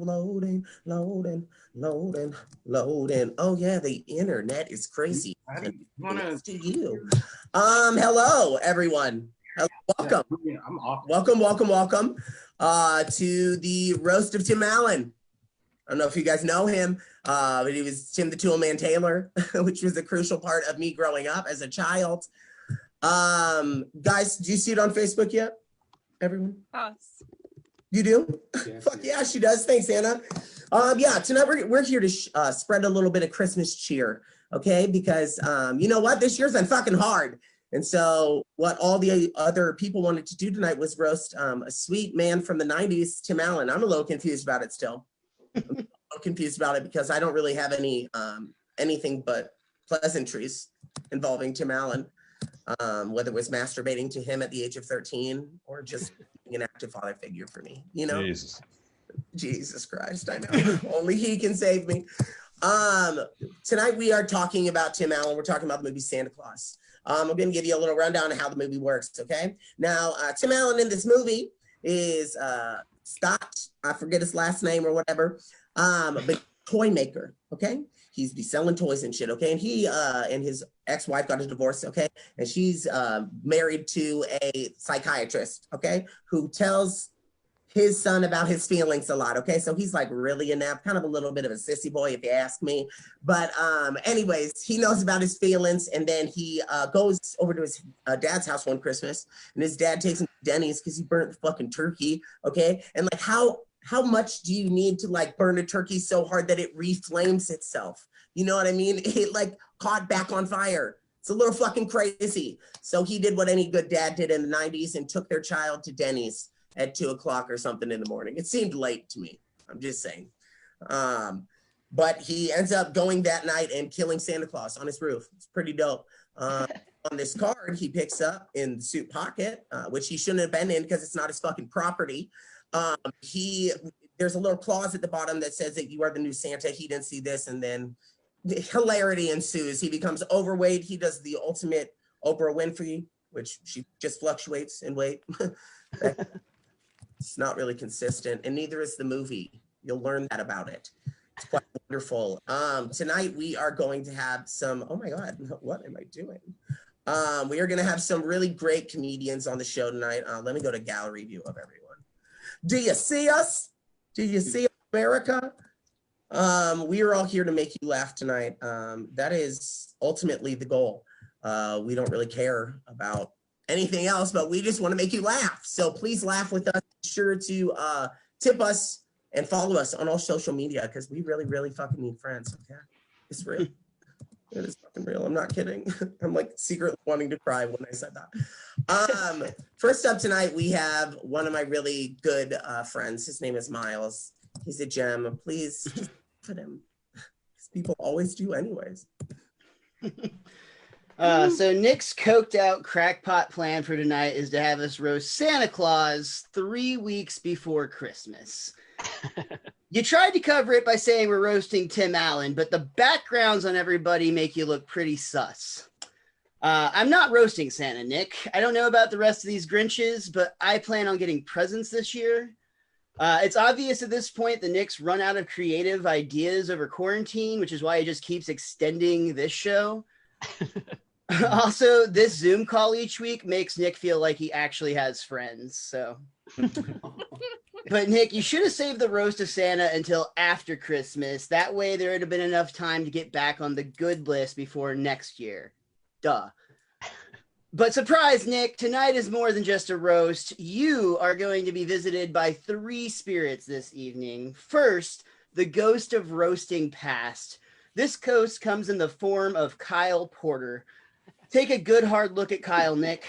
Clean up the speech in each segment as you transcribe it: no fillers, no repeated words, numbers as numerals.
Loading, loading, loading, loading. Oh yeah, the internet is crazy. Thanks to you. Hello everyone. Welcome. Welcome to the roast of Tim Allen. I don't know if you guys know him, but he was Tim the Toolman Taylor, which was a crucial part of me growing up as a child. Guys, do you see it on Facebook yet? Everyone? Us. You do? Yes. Fuck yeah, she does. Thanks, Anna. Yeah, tonight we're here to spread a little bit of Christmas cheer, okay? Because you know what? This year's been fucking hard. And so what all the other people wanted to do tonight was roast a sweet man from the 90s, Tim Allen. I'm a little confused about it still. I'm a little confused about it because I don't really have any anything but pleasantries involving Tim Allen, whether it was masturbating to him at the age of 13 or just being an active father figure for me, you know? Jesus Christ, I know. Only he can save me. Tonight we are talking about Tim Allen. We're talking about the movie Santa Claus. I'm going to give you a little rundown of how the movie works, okay? Now, Tim Allen in this movie is Scott, I forget his last name or whatever, but toy maker, okay? He's be selling toys and shit, okay? And he and his ex-wife got a divorce, okay? And she's married to a psychiatrist, okay? Who tells his son about his feelings a lot, okay? So he's like really inept, kind of a little bit of a sissy boy if you ask me. But anyways, he knows about his feelings, and then he goes over to his dad's house one Christmas, and his dad takes him to Denny's because he burnt the fucking turkey, okay? And like how much do you need to like burn a turkey so hard that it reflames itself? You know what I mean? It like caught back on fire. It's a little fucking crazy. So he did what any good dad did in the 90s and took their child to Denny's at 2 o'clock or something in the morning. It seemed late to me. I'm just saying. But he ends up going that night and killing Santa Claus on his roof. It's pretty dope. On this card, he picks up in the suit pocket, which he shouldn't have been in because it's not his fucking property. There's a little clause at the bottom that says that you are the new Santa. He didn't see this, and then hilarity ensues. He becomes overweight. He does the ultimate Oprah Winfrey, which she just fluctuates in weight. It's not really consistent, and neither is the movie. You'll learn that about it. It's quite wonderful. Tonight we are going to have some, oh my God, what am I doing? We are going to have some really great comedians on the show tonight. Let me go to gallery view of everyone. Do you see us? Do you see America? We are all here to make you laugh tonight. That is ultimately the goal. We don't really care about anything else, but we just want to make you laugh. So please laugh with us. Be sure to tip us and follow us on all social media because we really, really fucking need friends. Okay, it's real. It is fucking real. I'm not kidding. I'm like secretly wanting to cry when I said that. First up tonight, we have one of my really good friends. His name is Miles. He's a gem. Please just put him. Because people always do anyways. So Nick's coked out crackpot plan for tonight is to have us roast Santa Claus 3 weeks before Christmas. You tried to cover it by saying we're roasting Tim Allen, but the backgrounds on everybody make you look pretty sus. I'm not roasting Santa, Nick. I don't know about the rest of these Grinches, but I plan on getting presents this year. It's obvious at this point that Nick's run out of creative ideas over quarantine, which is why he just keeps extending this show. Also, this Zoom call each week makes Nick feel like he actually has friends, so... But Nick, you should have saved the roast of Santa until after Christmas. That way there would have been enough time to get back on the good list before next year. Duh. But surprise, Nick, tonight is more than just a roast. You are going to be visited by 3 spirits this evening. First, the ghost of roasting past. This ghost comes in the form of Kyle Porter. Take a good hard look at Kyle, Nick.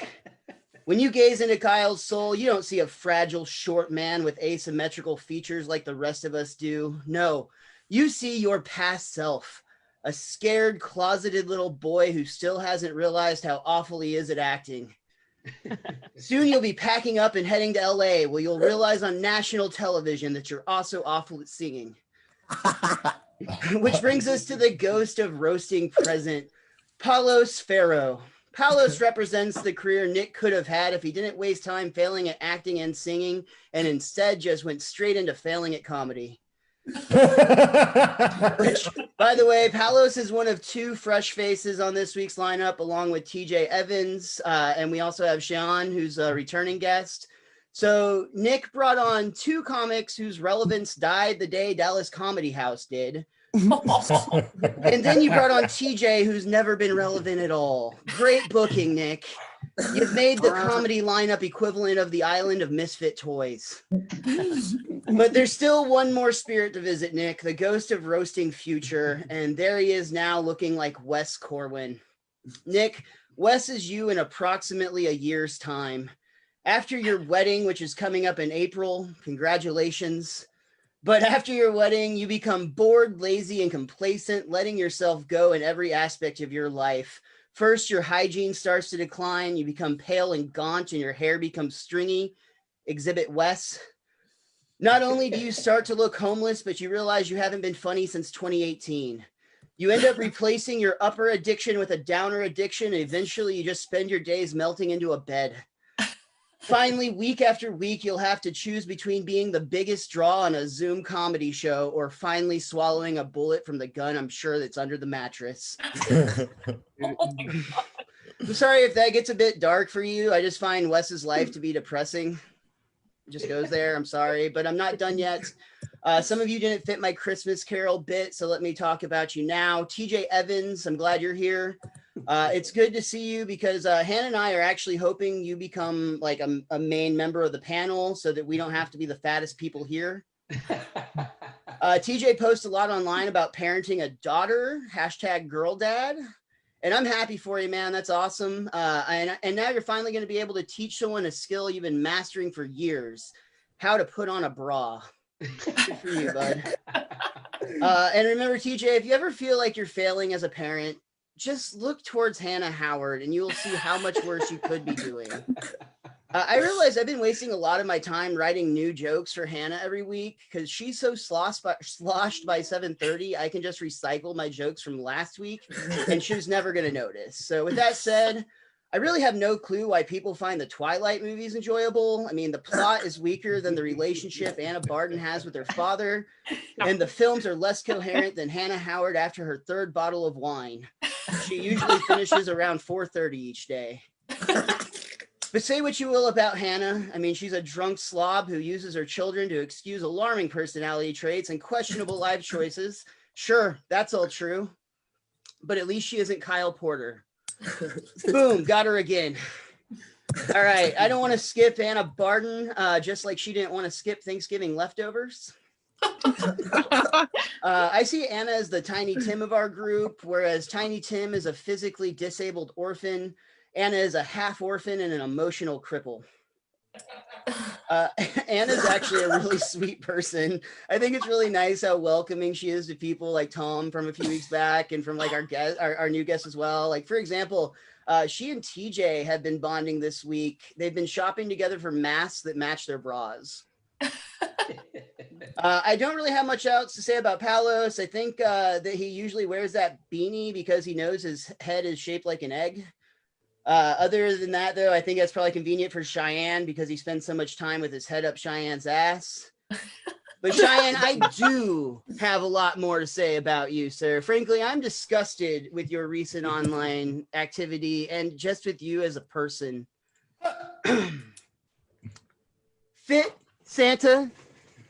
When you gaze into Kyle's soul, you don't see a fragile, short man with asymmetrical features like the rest of us do. No, you see your past self, a scared, closeted little boy who still hasn't realized how awful he is at acting. Soon you'll be packing up and heading to LA, where you'll realize on national television that you're also awful at singing. Which brings us to the ghost of roasting present, Paulo Sfero. Palos represents the career Nick could have had if he didn't waste time failing at acting and singing and instead just went straight into failing at comedy. Which, by the way, Palos is one of 2 fresh faces on this week's lineup, along with TJ Evans, and we also have Sean, who's a returning guest. So Nick brought on 2 comics whose relevance died the day Dallas Comedy House did. And then you brought on TJ, who's never been relevant at all. Great booking, Nick. You've made the comedy lineup equivalent of the island of misfit toys. But there's still one more spirit to visit, Nick, the ghost of roasting future. And there he is now, looking like Wes Corwin. Nick, Wes is you in approximately a year's time. After your wedding, which is coming up in April, congratulations. But after your wedding, you become bored, lazy, and complacent, letting yourself go in every aspect of your life. First, your hygiene starts to decline. You become pale and gaunt, and your hair becomes stringy. Exhibit Wes. Not only do you start to look homeless, but you realize you haven't been funny since 2018. You end up replacing your upper addiction with a downer addiction, and eventually you just spend your days melting into a bed. Finally, week after week, you'll have to choose between being the biggest draw on a Zoom comedy show or finally swallowing a bullet from the gun I'm sure that's under the mattress. I'm sorry if that gets a bit dark for you. I just find Wes's life to be depressing. It just goes there. I'm sorry, but I'm not done yet. Some of you didn't fit my Christmas Carol bit, so let me talk about you now. TJ Evans, I'm glad you're here. It's good to see you because Hannah and I are actually hoping you become like a main member of the panel so that we don't have to be the fattest people here. TJ posts a lot online about parenting a daughter, #girldad. And I'm happy for you, man. That's awesome. And now you're finally going to be able to teach someone a skill you've been mastering for years, how to put on a bra. Good for you, bud. And remember, TJ, if you ever feel like you're failing as a parent, just look towards Hannah Howard and you will see how much worse you could be doing. I realize I've been wasting a lot of my time writing new jokes for Hannah every week because she's so sloshed by 7:30. I can just recycle my jokes from last week and she's never going to notice. So with that said, I really have no clue why people find the Twilight movies enjoyable. I mean, the plot is weaker than the relationship Anna Barton has with her father, and the films are less coherent than Hannah Howard after her 3rd bottle of wine. She usually finishes around 4:30 each day. But say what you will about Hannah. I mean, she's a drunk slob who uses her children to excuse alarming personality traits and questionable life choices. Sure, that's all true. But at least she isn't Kyle Porter. Boom, got her again. All right, I don't want to skip Anna Barton, just like she didn't want to skip Thanksgiving leftovers. I see Anna as the Tiny Tim of our group, whereas Tiny Tim is a physically disabled orphan. Anna is a half orphan and an emotional cripple. Anna's actually a really sweet person. I think it's really nice how welcoming she is to people like Tom from a few weeks back and from like our new guest as well. Like, for example, she and TJ have been bonding this week. They've been shopping together for masks that match their bras. I don't really have much else to say about Palos. I think that he usually wears that beanie because he knows his head is shaped like an egg. Other than that, though, I think that's probably convenient for Cheyenne because he spends so much time with his head up Cheyenne's ass. But Cheyenne, I do have a lot more to say about you, sir. Frankly, I'm disgusted with your recent online activity and just with you as a person. Fit Santa?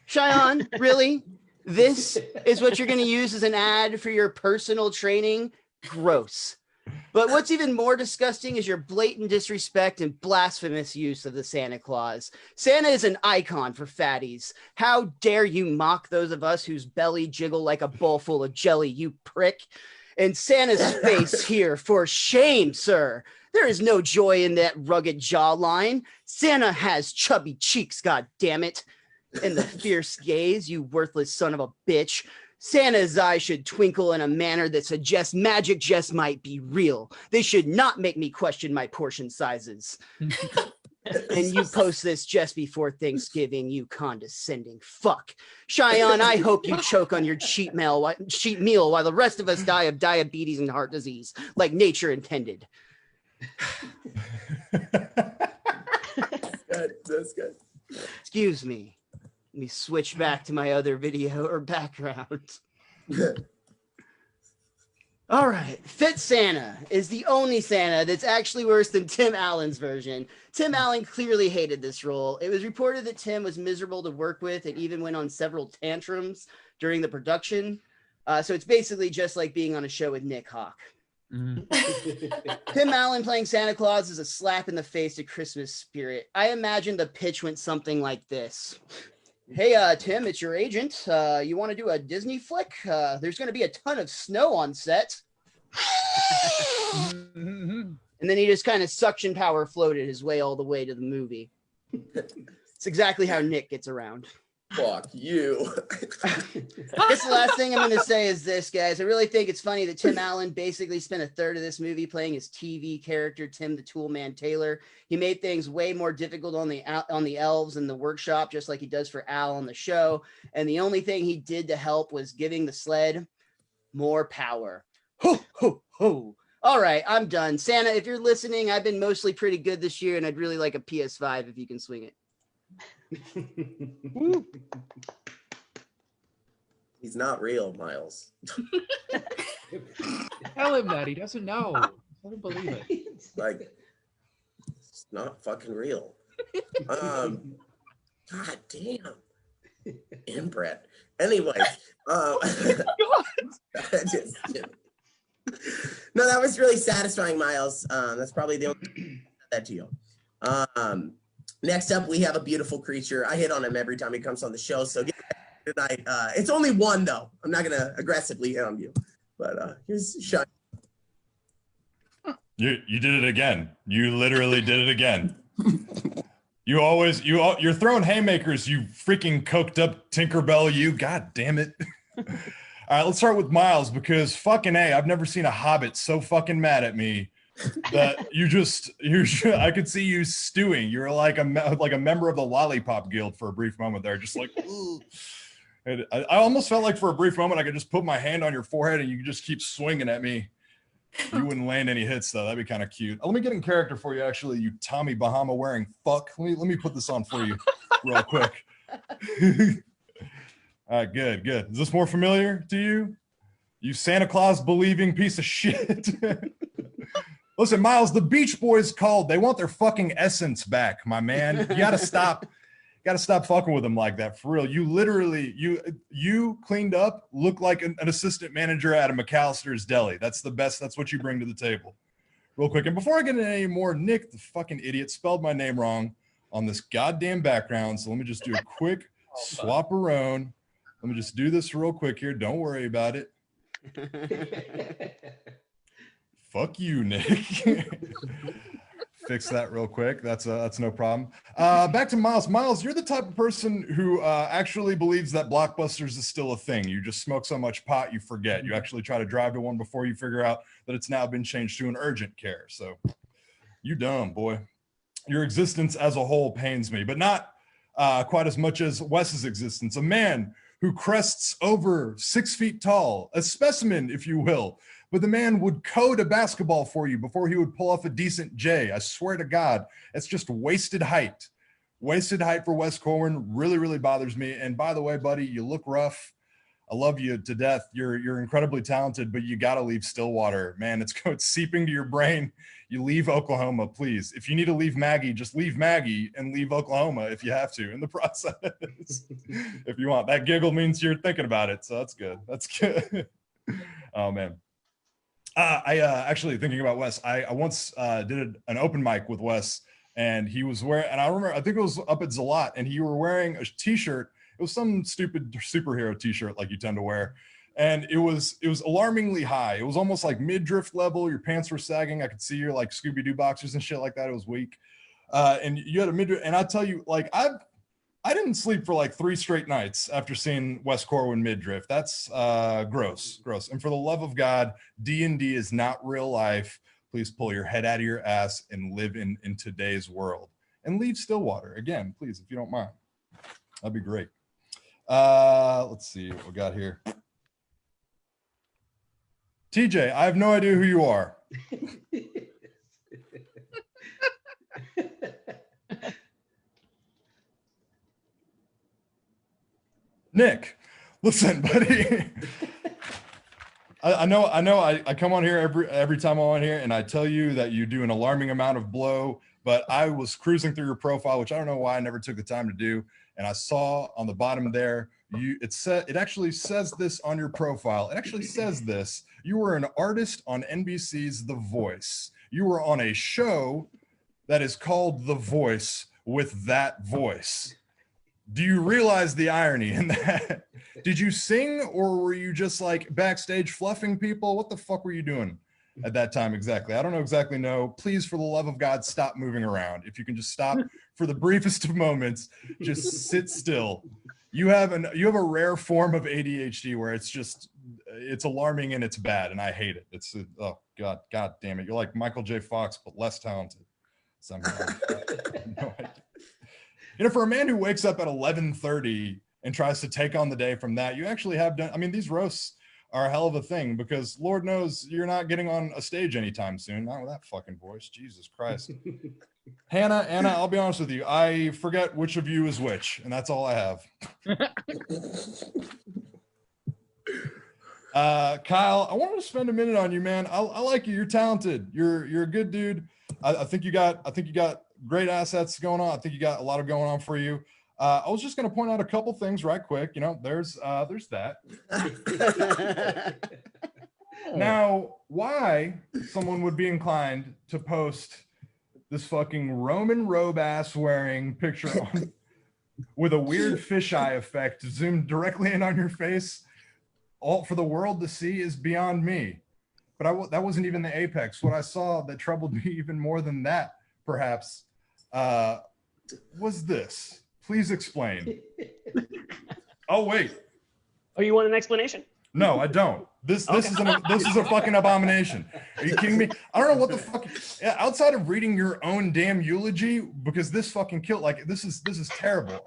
Cheyenne, really? This is what you're going to use as an ad for your personal training? Gross. But what's even more disgusting is your blatant disrespect and blasphemous use of the Santa Claus. Santa is an icon for fatties. How dare you mock those of us whose belly jiggle like a bowl full of jelly, you prick. And Santa's face here, for shame, sir. There is no joy in that rugged jawline. Santa has chubby cheeks, goddammit. And the fierce gaze, you worthless son of a bitch. Santa's eyes should twinkle in a manner that suggests magic just might be real. They should not make me question my portion sizes. And you post this just before Thanksgiving, you condescending fuck. Cheyenne, I hope you choke on your cheat meal while the rest of us die of diabetes and heart disease, like nature intended. Good. That's good. Excuse me. Let me switch back to my other video or background. All right. Fit Santa is the only Santa that's actually worse than Tim Allen's version. Tim Allen clearly hated this role. It was reported that Tim was miserable to work with and even went on several tantrums during the production. So it's basically just like being on a show with Nick Hawk. Tim Allen playing Santa Claus is a slap in the face to Christmas spirit. I imagine the pitch went something like this. Hey, Tim, it's your agent. You want to do a Disney flick? There's going to be a ton of snow on set. And then he just kind of suction power floated his way all the way to the movie. It's exactly how Nick gets around. Fuck you. I guess the last thing I'm going to say is this, guys. I really think it's funny that Tim Allen basically spent a third of this movie playing his TV character, Tim the Toolman Taylor. He made things way more difficult on the elves in the workshop, just like he does for Al on the show. And the only thing he did to help was giving the sled more power. Ho, ho, ho. All right, I'm done. Santa, if you're listening, I've been mostly pretty good this year, and I'd really like a PS5 if you can swing it. He's not real, Miles. Tell him that. He doesn't know. I don't believe it. Like, it's not fucking real. God damn. Inbred. Anyways, no, that was really satisfying, Miles. That's probably the only thing that to you. Next up, we have a beautiful creature. I hit on him every time he comes on the show. So tonight, it's only one though. I'm not gonna aggressively hit on you, but here's Sean. You did it again. You literally did it again. You're throwing haymakers. You freaking coked up Tinkerbell. You, god damn it. All right, let's start with Miles because fucking A, I've never seen a Hobbit so fucking mad at me. That I could see you stewing. You're like a member of the Lollipop Guild for a brief moment there, just like. And I almost felt like for a brief moment I could just put my hand on your forehead and you could just keep swinging at me. You wouldn't land any hits though. That'd be kind of cute. Let me get in character for you. Actually, you Tommy Bahama wearing fuck. Let me put this on for you real quick. All right, good. Is this more familiar to you? You Santa Claus believing piece of shit. Listen, Miles, the Beach Boys called. They want their fucking essence back, my man. You gotta stop fucking with them like that, for real. You literally, you cleaned up, look like an assistant manager at a McAllister's Deli. That's the best. That's what you bring to the table. Real quick, and before I get into any more, Nick, the fucking idiot, spelled my name wrong on this goddamn background. So let me just do a quick swap around. Let me just do this real quick here. Don't worry about it. Fuck you, Nick. Fix that real quick. That's no problem. Back to Miles. Miles, you're the type of person who actually believes that Blockbusters is still a thing. You just smoke so much pot, you forget. You actually try to drive to one before you figure out that it's now been changed to an urgent care. So you dumb, boy. Your existence as a whole pains me, but not quite as much as Wes's existence. A man who crests over 6 feet tall, a specimen, if you will. But the man would code a basketball for you before he would pull off a decent J. I swear to God, it's just wasted height. Wasted height for Wes Corwin really, really bothers me. And by the way, buddy, you look rough. I love you to death. You're incredibly talented, but you got to leave Stillwater. Man, it's seeping to your brain. You leave Oklahoma, please. If you need to leave Maggie, just leave Maggie and leave Oklahoma if you have to in the process. If you want. That giggle means you're thinking about it, so that's good. That's good. Oh, man. I actually thinking about Wes. I once did an open mic with Wes, and he was wearing, and I remember, I think it was up at Zalat, and you were wearing a t-shirt. It was some stupid superhero t-shirt like you tend to wear, and it was alarmingly high. It was almost like midriff level. Your pants were sagging. I could see your like Scooby-Doo boxers and shit like that. It was weak, and you had a midriff. And I tell you, like I didn't sleep for like 3 straight nights after seeing Wes Corwin midriff. That's gross. And for the love of God, D&D is not real life. Please pull your head out of your ass and live in today's world. And leave Stillwater. Again, please, if you don't mind. That'd be great. Let's see what we got here. TJ, I have no idea who you are. Nick, listen, buddy. I know I come on here every time I'm on here and I tell you that you do an alarming amount of blow, but I was cruising through your profile, which I don't know why I never took the time to do. And I saw on the bottom there, it actually says this on your profile. It actually says this: you were an artist on NBC's The Voice. You were on a show that is called The Voice with that voice. Do you realize the irony in that? Did you sing, or were you just like backstage fluffing people? What the fuck were you doing at that time exactly? I don't exactly know. Please, for the love of God, stop moving around. If you can just stop for the briefest of moments, just sit still. You have a rare form of ADHD where it's alarming and it's bad, and I hate it. Oh God damn it. You're like Michael J. Fox, but less talented somehow. No idea. You know, for a man who wakes up at 11:30 and tries to take on the day from that, you actually have done. I mean, these roasts are a hell of a thing, because Lord knows you're not getting on a stage anytime soon. Not with that fucking voice. Jesus Christ. Anna, I'll be honest with you. I forget which of you is which, and that's all I have. Kyle, I wanted to spend a minute on you, man. I like you. You're talented. You're a good dude. I think you got great assets going on. I think you got a lot of going on for you. I was just going to point out a couple things right quick. You know, there's that. Now, why someone would be inclined to post this fucking Roman robe ass wearing picture on, with a weird fisheye effect zoomed directly in on your face, all for the world to see, is beyond me. But that wasn't even the apex. What I saw that troubled me even more than that, perhaps, was this. Please explain. Oh, wait. Oh, you want an explanation? No, I don't. This is a fucking abomination. Are you kidding me? I don't know what the fuck. Outside of reading your own damn eulogy, because this fucking killed. Like, this is terrible.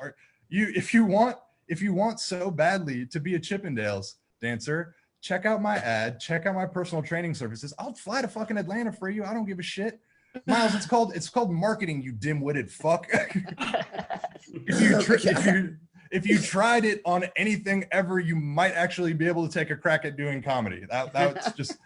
If you want so badly to be a Chippendales dancer, check out my ad. Check out my personal training services. I'll fly to fucking Atlanta for you. I don't give a shit. Miles, it's called marketing, you dim-witted fuck. If you tried it on anything ever, you might actually be able to take a crack at doing comedy. That's just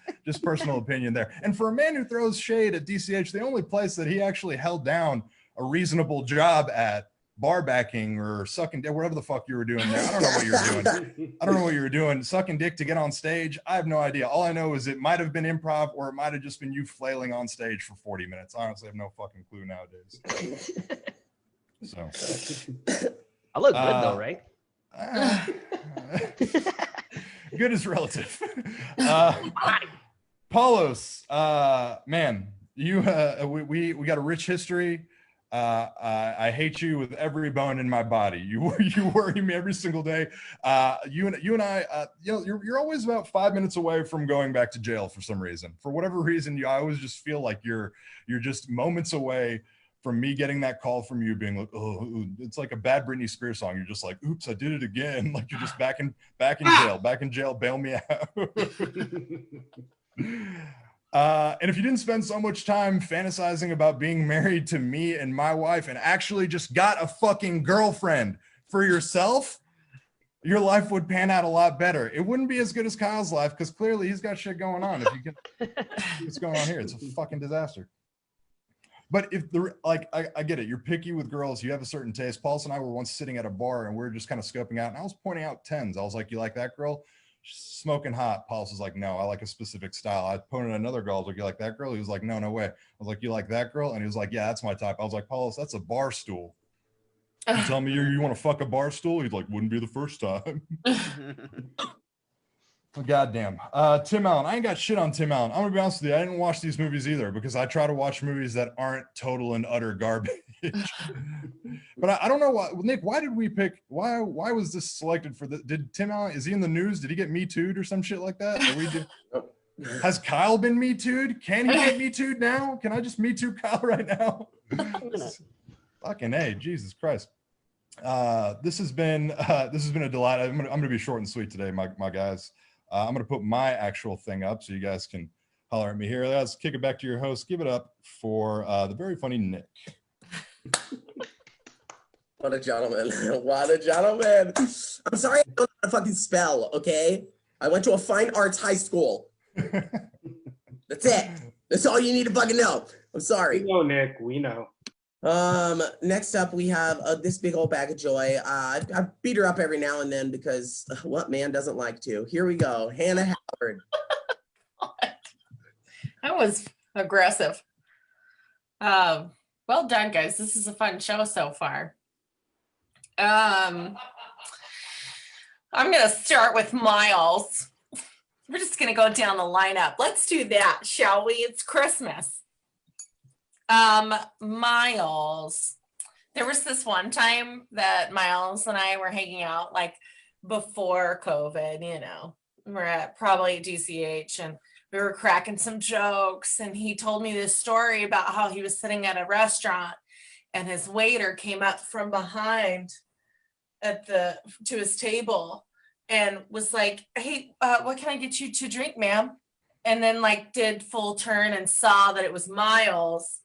personal opinion there. And for a man who throws shade at DCH, the only place that he actually held down a reasonable job at, bar backing or sucking dick, whatever the fuck you were doing there. I don't know what you were doing. Sucking dick to get on stage. I have no idea. All I know is it might have been improv, or it might have just been you flailing on stage for 40 minutes. I honestly have no fucking clue nowadays. So I look good though, right? Good is relative. Paulos, man, you we got a rich history. I hate you with every bone in my body. You worry me every single day. You and I, you're always about 5 minutes away from going back to jail for some reason. For whatever reason, I always just feel like you're just moments away from me getting that call from you being like, oh, it's like a bad Britney Spears song. You're just like, oops, I did it again. Like, you're just back in jail, bail me out. And if you didn't spend so much time fantasizing about being married to me and my wife and actually just got a fucking girlfriend for yourself, your life would pan out a lot better. It wouldn't be as good as Kyle's life, because clearly he's got shit going on. If you can, what's going on here? It's a fucking disaster. But if I get it. You're picky with girls. You have a certain taste. Paulus and I were once sitting at a bar and we were just kind of scoping out, and I was pointing out 10s. I was like, you like that girl? She's smoking hot. Paulus was like, no, I like a specific style. I pointed at another girl. I was like, you like that girl? He was like, no way. I was like, you like that girl? And he was like, yeah, that's my type. I was like, Paulus, that's a bar stool. You tell me you want to fuck a bar stool? He's like, wouldn't be the first time. Goddamn. Tim Allen. I ain't got shit on Tim Allen. I'm gonna be honest with you. I didn't watch these movies either, because I try to watch movies that aren't total and utter garbage. But I don't know why. Nick, why did we pick? Why was this selected for the? Did Tim Allen? Is he in the news? Did he get Me Too'd or some shit like that? Has Kyle been Me Too'd? Can he get Me Too'd now? Can I just Me Too Kyle right now? Fucking A, Jesus Christ. This has been a delight. I'm gonna be short and sweet today, my guys. I'm going to put my actual thing up so you guys can holler at me here. Let's kick it back to your host. Give it up for the very funny Nick. What a gentleman. What a gentleman. I'm sorry I don't know how to fucking spell, okay? I went to a fine arts high school. That's it. That's all you need to fucking know. I'm sorry. We know, Nick. We know. Next up we have this big old bag of joy. I beat her up every now and then because what man doesn't like to? Here we go. Hannah Howard. That was aggressive. Well done, guys. This is a fun show so far. I'm gonna start with Miles. We're just gonna go down the lineup. Let's do that, shall we? It's Christmas. Miles. There was this one time that Miles and I were hanging out, like before COVID, you know. We're at probably DCH and we were cracking some jokes, and he told me this story about how he was sitting at a restaurant and his waiter came up from behind to his table and was like, hey, what can I get you to drink, ma'am? And then like did full turn and saw that it was Miles,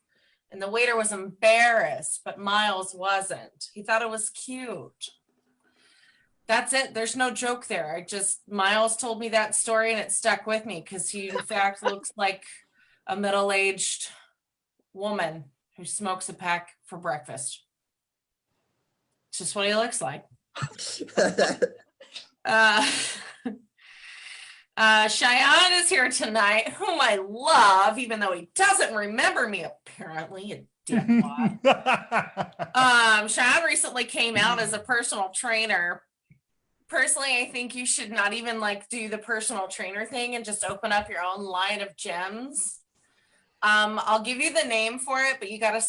and the waiter was embarrassed, but Miles wasn't. He thought it was cute. That's it. There's no joke there. Miles told me that story and it stuck with me because he in fact looks like a middle-aged woman who smokes a pack for breakfast. It's just what he looks like. Cheyenne is here tonight, whom I love, even though he doesn't remember me, apparently, a dipwad. Cheyenne recently came out as a personal trainer. Personally, I think you should not even like do the personal trainer thing and just open up your own line of gems. I'll give you the name for it, but you got to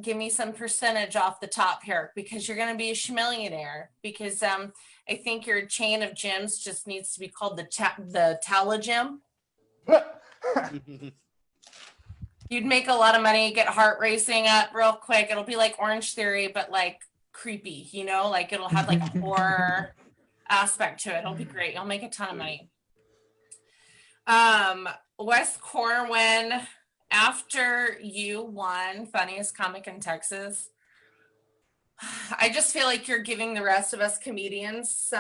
give me some percentage off the top here because you're going to be a schmillionaire because I think your chain of gems just needs to be called the Tala gem. You'd make a lot of money, get heart racing up real quick. It'll be like Orange Theory, but like creepy, you know, like it'll have like a horror aspect to it. It'll be great. You'll make a ton of money. Wes Corwin, after you won Funniest Comic in Texas, I just feel like you're giving the rest of us comedians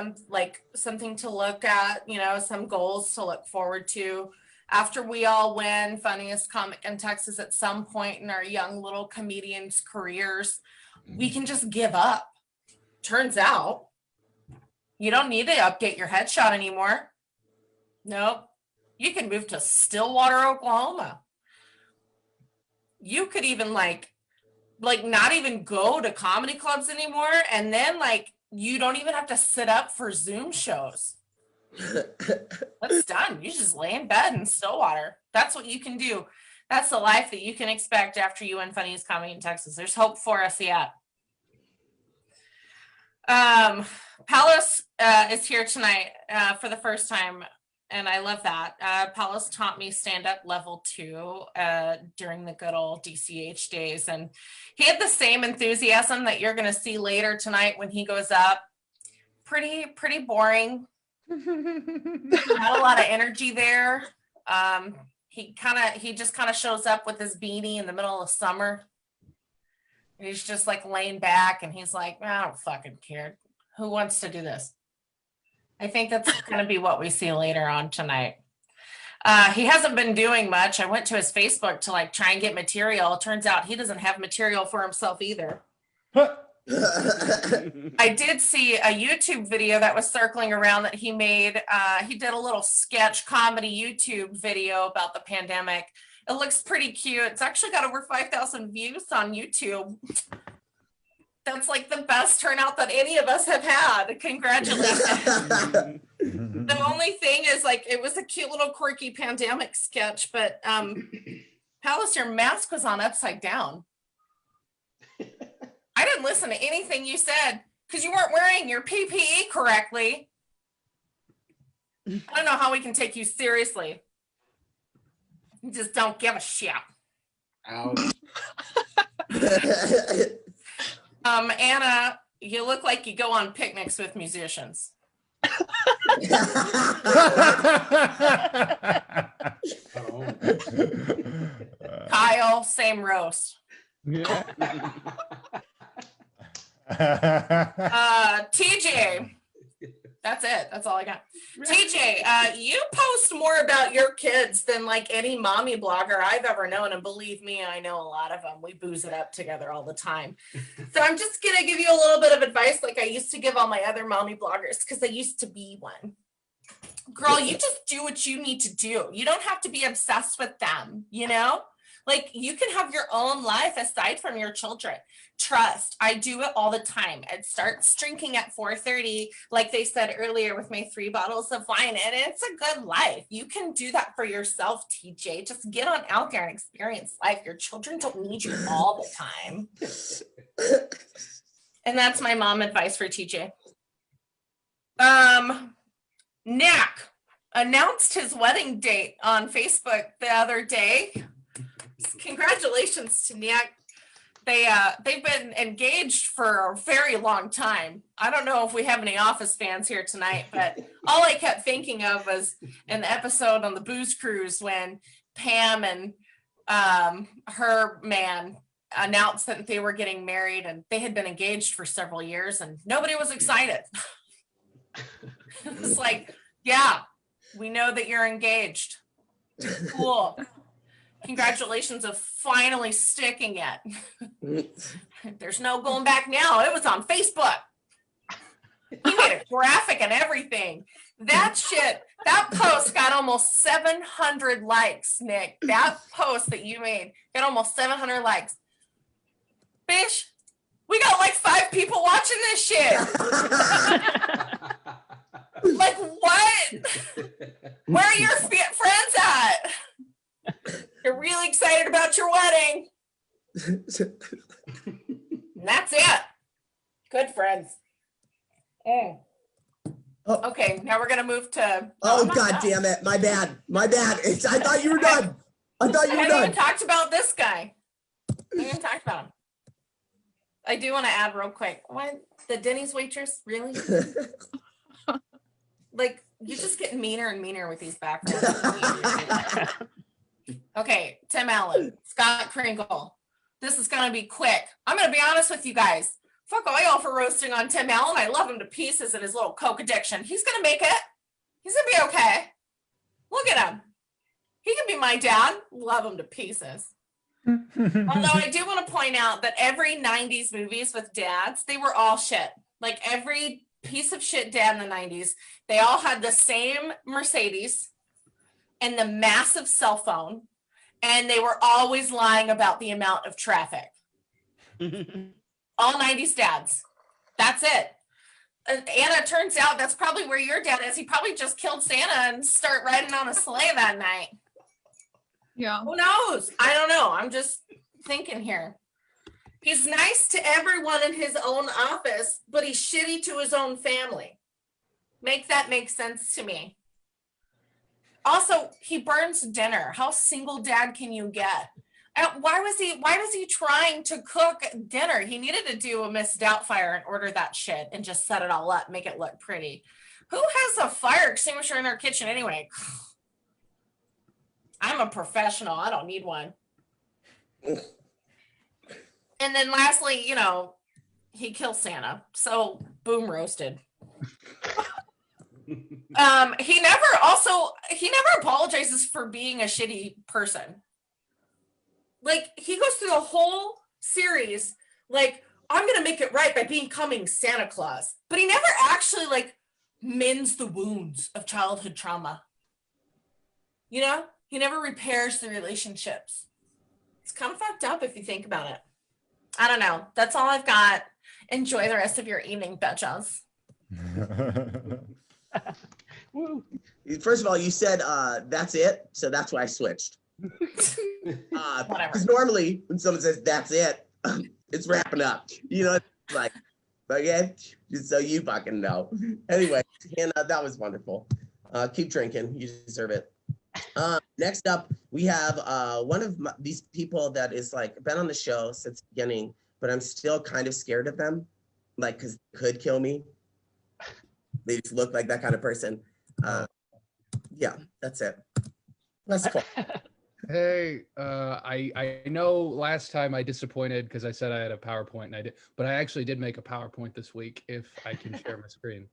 something to look at, you know, some goals to look forward to. After we all win Funniest Comic in Texas at some point in our young little comedians' careers, we can just give up. Turns out, you don't need to update your headshot anymore. Nope. You can move to Stillwater, Oklahoma. You could even like not even go to comedy clubs anymore. And then like, you don't even have to sit up for Zoom shows. That's done. You just lay in bed in Stillwater. That's what you can do. That's the life that you can expect after you win Funniest Comedy in Texas. There's hope for us yet. Palos is here tonight for the first time, and I love that. Palos taught me stand-up level 2 during the good old DCH days, and he had the same enthusiasm that you're going to see later tonight when he goes up. Pretty boring. Not a lot of energy there. He just kind of shows up with his beanie in the middle of summer. He's just like laying back and he's like, I don't fucking care. Who wants to do this? I think that's going to be what we see later on tonight. He hasn't been doing much. I went to his Facebook to like try and get material. It turns out he doesn't have material for himself either. I did see a YouTube video that was circling around that he made. He did a little sketch comedy YouTube video about the pandemic. It looks pretty cute. It's actually got over 5,000 views on YouTube. That's like the best turnout that any of us have had. Congratulations. The only thing is like, it was a cute little quirky pandemic sketch, but Palace, your mask was on upside down. I didn't listen to anything you said because you weren't wearing your PPE correctly. I don't know how we can take you seriously. You just don't give a shit. Ouch. Anna, you look like you go on picnics with musicians. Oh. Kyle, same roast. TJ. That's it. That's all I got. TJ, you post more about your kids than like any mommy blogger I've ever known. And believe me, I know a lot of them. We booze it up together all the time. So I'm just going to give you a little bit of advice like I used to give all my other mommy bloggers because I used to be one. Girl, you just do what you need to do. You don't have to be obsessed with them, you know? Like you can have your own life aside from your children. Trust, I do it all the time. It starts drinking at 4:30, like they said earlier with my 3 bottles of wine, and it's a good life. You can do that for yourself, TJ. Just get on out there and experience life. Your children don't need you all the time. And that's my mom advice for TJ. Nick announced his wedding date on Facebook the other day. Congratulations to Nick. They've been engaged for a very long time. I don't know if we have any Office fans here tonight, but all I kept thinking of was an episode on the Booze Cruise when Pam and her man announced that they were getting married, and they had been engaged for several years and nobody was excited. It's like, yeah, we know that you're engaged. Cool. Congratulations of finally sticking it. There's no going back now. It was on Facebook. He made a graphic and everything. That shit, that post got almost 700 likes, Nick. That post that you made got almost 700 likes. Bitch, we got like 5 people watching this shit. Like, what? Where are your friends at? You're really excited about your wedding. And that's it. Good friends. Oh. Okay, now we're gonna move to. Oh God damn it! My bad. My bad. I thought you were done. I thought you were I haven't done. even talked about this guy. I haven't talked about him. I do want to add real quick. What, the Denny's waitress? Really? Like, you just get meaner and meaner with these backgrounds. Okay, Tim Allen, Scott Kringle. This is gonna be quick. I'm gonna be honest with you guys. Fuck all y'all for roasting on Tim Allen. I love him to pieces and his little coke addiction. He's gonna make it. He's gonna be okay. Look at him. He can be my dad. Love him to pieces. Although I do want to point out that every 90s movies with dads, they were all shit. Like every piece of shit dad in the 90s, they all had the same Mercedes and the massive cell phone, and they were always lying about the amount of traffic. All 90s dads. That's it. Anna, turns out that's probably where your dad is. He probably just killed Santa and start riding on a sleigh that night. Yeah. Who knows? I don't know. I'm just thinking here. He's nice to everyone in his own office, but he's shitty to his own family. Make that make sense to me. Also, he burns dinner. How single dad can you get? Why was he trying to cook dinner? He needed to do a Miss Doubtfire and order that shit and just set it all up, make it look pretty. Who has a fire extinguisher in their kitchen anyway? I'm a professional. I don't need one. And then lastly, you know, he kills Santa. So boom, roasted. He never apologizes for being a shitty person. Like, he goes through the whole series like, I'm gonna make it right by becoming Santa Claus, but he never actually like mends the wounds of childhood trauma. You know, he never repairs the relationships. It's kind of fucked up if you think about it. I don't know. That's all I've got. Enjoy the rest of your evening, betches. First of all, you said that's it, so that's why I switched. Whatever. Because normally when someone says that's it, it's wrapping up. You know, it's like, okay, just so you fucking know. Anyway, Hannah, that was wonderful. Keep drinking. You deserve it. Next up, we have one of these people that is like been on the show since the beginning, but I'm still kind of scared of them, like, because they could kill me. They just look like that kind of person. Yeah, that's it. That's cool. Hey, I know last time I disappointed because I said I had a PowerPoint and I did, but I actually did make a PowerPoint this week. If I can share my screen,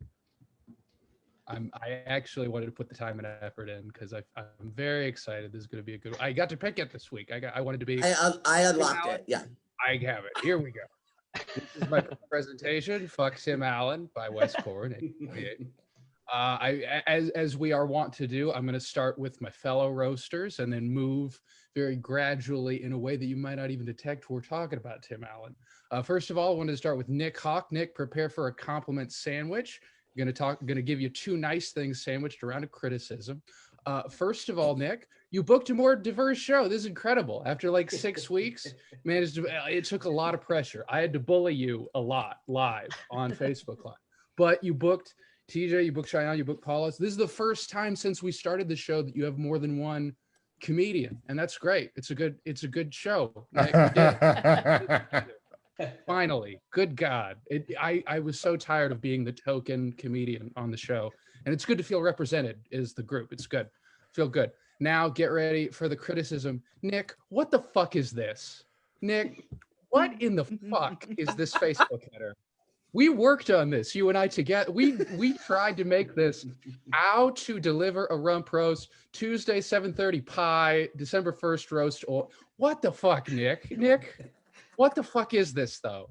I actually wanted to put the time and effort in because I'm very excited. This is going to be a good. I got to pick it this week. I wanted to be. I unlocked it. Yeah. I have it. Here we go. This is my presentation. Fuck Tim Allen by Wes Corn. 1828. As we are wont to do, I'm going to start with my fellow roasters and then move very gradually in a way that you might not even detect we're talking about Tim Allen. First of all, I wanted to start with Nick Hawk. Nick, prepare for a compliment sandwich. I'm going to give you two nice things sandwiched around a criticism. First of all, Nick, you booked a more diverse show. This is incredible. After like 6 weeks, man, it took a lot of pressure. I had to bully you a lot live on Facebook Live, but you booked TJ, you booked Cheyenne, you booked Paulus. This is the first time since we started the show that you have more than one comedian, and that's great. It's a good show. Nick, you did. Finally, good God. I was so tired of being the token comedian on the show, and it's good to feel represented as the group. It's good. Feel good. Now get ready for the criticism. Nick, what the fuck is this? Nick, what in the fuck is this Facebook header? We worked on this, you and I together. We tried to make this how to deliver a rump roast, Tuesday, 7:30 pie, December 1st roast. Or what the fuck, Nick? Nick, what the fuck is this though?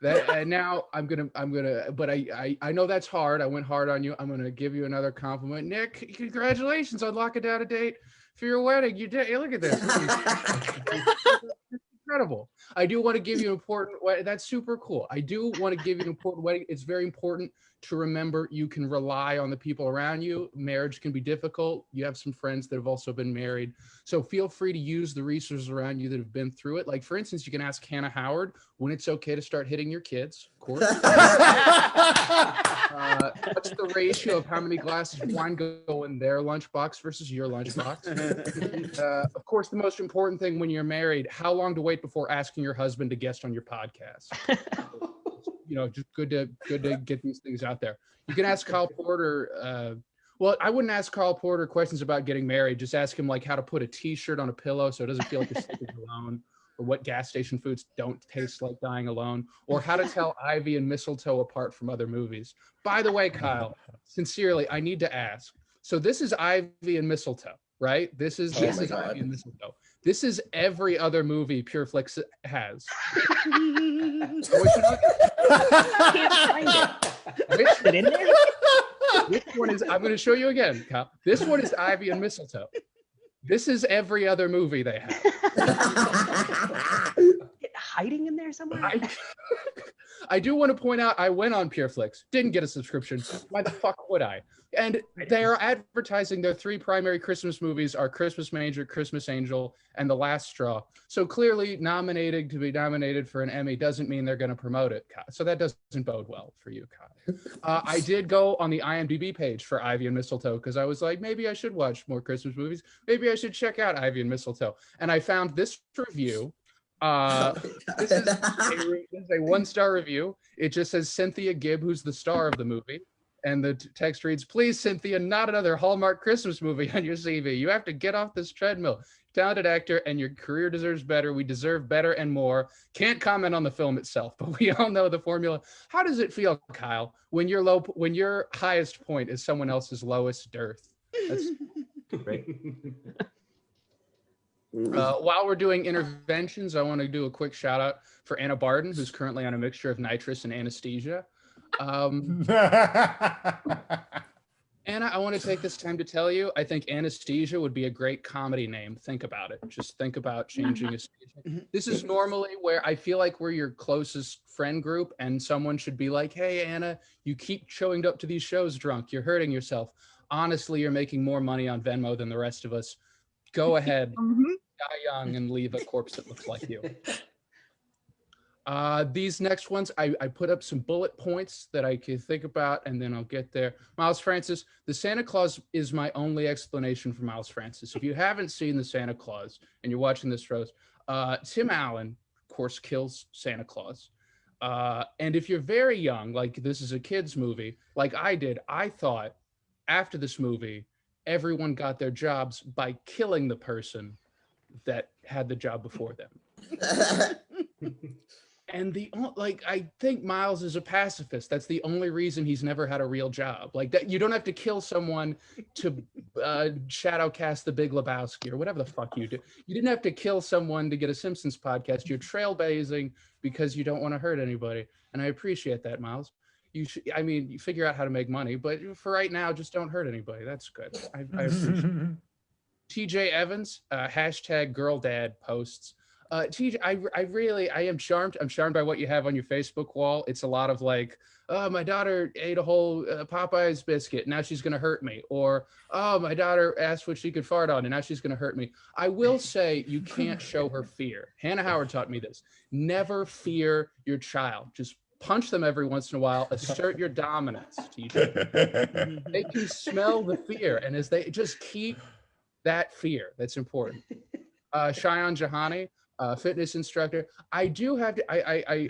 That and now I'm gonna, but I know that's hard. I went hard on you. I'm gonna give you another compliment. Nick, congratulations on locking down a date for your wedding. You did. Hey, look at this. Incredible. I do want to give you an important, that's super cool. I do want to give you an important wedding. It's very important to remember you can rely on the people around you. Marriage can be difficult. You have some friends that have also been married. So feel free to use the resources around you that have been through it. Like for instance, you can ask Hannah Howard when it's okay to start hitting your kids, of course. What's the ratio of how many glasses of wine go in their lunchbox versus your lunchbox? Of course, the most important thing when you're married, how long to wait before asking your husband to guest on your podcast? You know, just good to get these things out there. You can ask Kyle Porter. Well, I wouldn't ask Carl Porter questions about getting married. Just ask him like how to put a T-shirt on a pillow so it doesn't feel like you're sleeping alone, or what gas station foods don't taste like dying alone, or how to tell Ivy and Mistletoe apart from other movies. By the way, Kyle, sincerely, I need to ask. So this is Ivy and Mistletoe, right? This is Ivy and Mistletoe. This is every other movie PureFlix has. Can't find it. In there? This one is, I'm going to show you again, Kyle. This one is Ivy and Mistletoe. This is every other movie they have. Hiding in there somewhere? I do want to point out, I went on PureFlix, didn't get a subscription. Why the fuck would I? And they are advertising their three primary Christmas movies are Christmas Manger, Christmas Angel, and The Last Straw. So clearly nominated to be nominated for an Emmy doesn't mean they're going to promote it, Kyle. So that doesn't bode well for you, Kyle. I did go on the IMDb page for Ivy and Mistletoe because I was like, maybe I should watch more Christmas movies. Maybe I should check out Ivy and Mistletoe. And I found this review. This is a 1-star review. It just says Cynthia Gibb, who's the star of the movie. And the text reads, please, Cynthia, not another Hallmark Christmas movie on your CV. You have to get off this treadmill. Talented actor, and your career deserves better. We deserve better and more. Can't comment on the film itself, but we all know the formula. How does it feel, Kyle, when your highest point is someone else's lowest dearth? That's great. While we're doing interventions, I want to do a quick shout out for Anna Barden, who's currently on a mixture of nitrous and anesthesia. Anna, I want to take this time to tell you, I think anesthesia would be a great comedy name. Think about it. Just think about changing a station. This is normally where I feel like we're your closest friend group and someone should be like, hey, Anna, you keep showing up to these shows drunk. You're hurting yourself. Honestly, you're making more money on Venmo than the rest of us. Go ahead, die young and leave a corpse that looks like you. These next ones, I put up some bullet points that I can think about, and then I'll get there. Miles Francis, the Santa Claus is my only explanation for Miles Francis. If you haven't seen the Santa Claus and you're watching this roast, Tim Allen, of course, kills Santa Claus. And if you're very young, like this is a kid's movie, like I did, I thought after this movie, everyone got their jobs by killing the person that had the job before them. And I think Miles is a pacifist. That's the only reason he's never had a real job. Like that, you don't have to kill someone to shadow cast the Big Lebowski or whatever the fuck you do. You didn't have to kill someone to get a Simpsons podcast. You're trailblazing because you don't want to hurt anybody, and I appreciate that, Miles. You figure out how to make money, but for right now, just don't hurt anybody. That's good. I appreciate it. TJ Evans, hashtag girl dad posts. TJ, I am charmed. I'm charmed by what you have on your Facebook wall. It's a lot of like, oh, my daughter ate a whole Popeye's biscuit. Now she's going to hurt me. Or, oh, my daughter asked what she could fart on and now she's going to hurt me. I will say you can't show her fear. Hannah Howard taught me this. Never fear your child. Just punch them every once in a while. Assert your dominance, TJ. They can smell the fear. And as they just keep that fear, that's important. Shayan Jahani, fitness instructor. I do have to,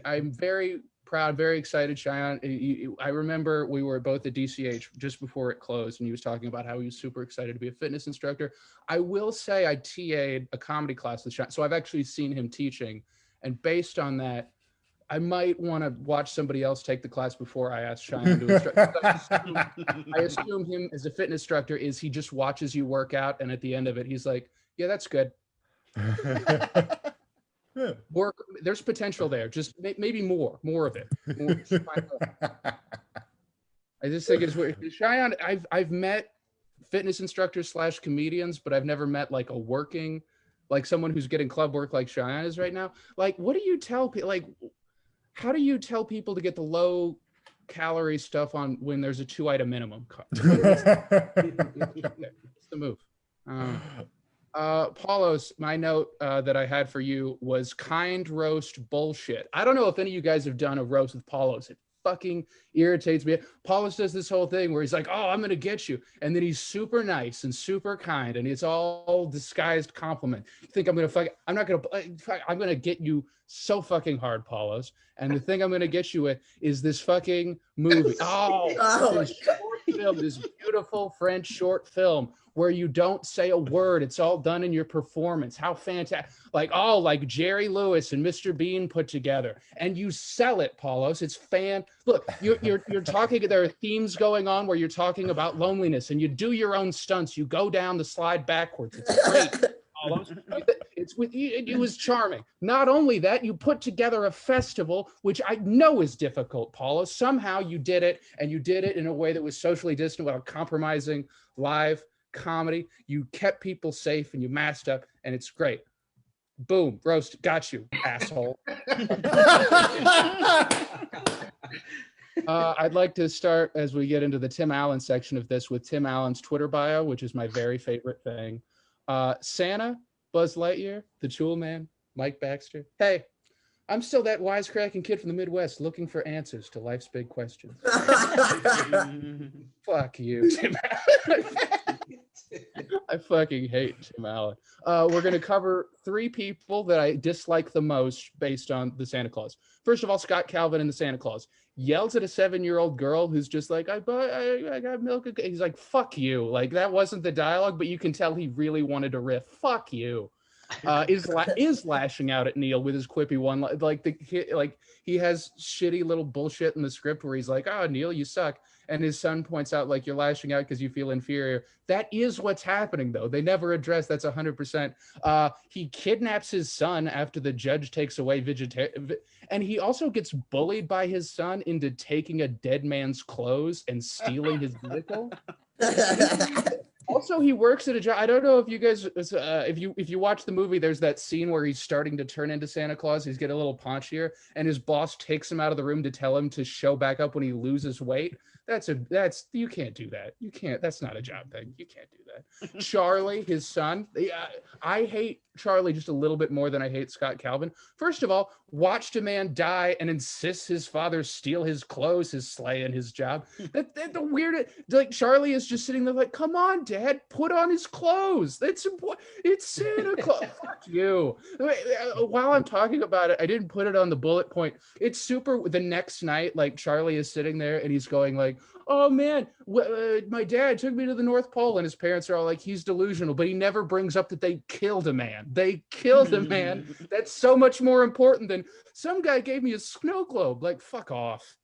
I'm very proud, very excited, Shayan. I remember we were both at DCH just before it closed, and he was talking about how he was super excited to be a fitness instructor. I will say I TA'd a comedy class with Shayan, so I've actually seen him teaching, and based on that, I might want to watch somebody else take the class before I ask Shayan to instruct. I assume him as a fitness instructor is he just watches you work out, and at the end of it, he's like, yeah, that's good. Work, there's potential there. Just maybe more of it. I just think it's weird. Shayan, I've met fitness instructors / comedians, but I've never met like a working, like someone who's getting club work like Shayan is right now. Like, what do you tell people? Like, how do you tell people to get the low calorie stuff on when there's a 2-item minimum? It's the move. Paulos, my note that I had for you was kind roast bullshit. I don't know if any of you guys have done a roast with Paulos. It fucking irritates me. Paulos does this whole thing where he's like, oh, I'm going to get you. And then he's super nice and super kind. And it's all disguised compliment. You think I'm going to I'm not going to, I'm going to get you so fucking hard, Paulos. And the thing I'm going to get you with is this fucking movie. This short film, this beautiful French short film where you don't say a word. It's all done in your performance. How fantastic. Like Jerry Lewis and Mr. Bean put together. And you sell it, Paulos. It's Look, you're talking, there are themes going on where you're talking about loneliness and you do your own stunts. You go down the slide backwards. It's great, Paulos. It was charming. Not only that, you put together a festival, which I know is difficult, Paulos. Somehow you did it, and you did it in a way that was socially distant without compromising live comedy. You kept people safe and you masked up, and it's great. Boom, roast, got you, asshole. I'd like to start as we get into the Tim Allen section of this with Tim Allen's Twitter bio, which is my very favorite thing. Santa, Buzz Lightyear, the Tool Man, Mike Baxter. Hey, I'm still that wisecracking kid from the Midwest looking for answers to life's big questions. Fuck you, Tim Allen. I fucking hate Tim Allen. We're going to cover 3 people that I dislike the most based on the Santa Claus. First of all, Scott Calvin in the Santa Claus yells at a 7-year-old girl who's just like, I got milk. He's like, fuck you. Like, that wasn't the dialogue, but you can tell he really wanted to riff. Fuck you. Is lashing out at Neil with his quippy one. He has shitty little bullshit in the script where he's like, oh, Neil, you suck. And his son points out, like, you're lashing out because you feel inferior. That is what's happening, though. They never address that's 100%. He kidnaps his son after the judge takes away vegetarian. And he also gets bullied by his son into taking a dead man's clothes and stealing his vehicle. Also, he works at a job. I don't know if you guys, if you watch the movie, there's that scene where he's starting to turn into Santa Claus. He's getting a little paunchier, and his boss takes him out of the room to tell him to show back up when he loses weight. You can't do that. You can't. That's not a job thing. You can't do that. Charlie, his son. I hate Charlie just a little bit more than I hate Scott Calvin. First of all, watched a man die and insists his father steal his clothes, his sleigh, and his job. The weird, like, Charlie is just sitting there like, come on, Dad, put on his clothes. That's important. It's Santa Claus. Fuck you. While I'm talking about it, I didn't put it on the bullet point. It's super. The next night, like, Charlie is sitting there and he's going like, oh man, my dad took me to the North Pole, and his parents are all like, he's delusional, but he never brings up that they killed a man. They killed a man. That's so much more important than some guy gave me a snow globe. Like, fuck off.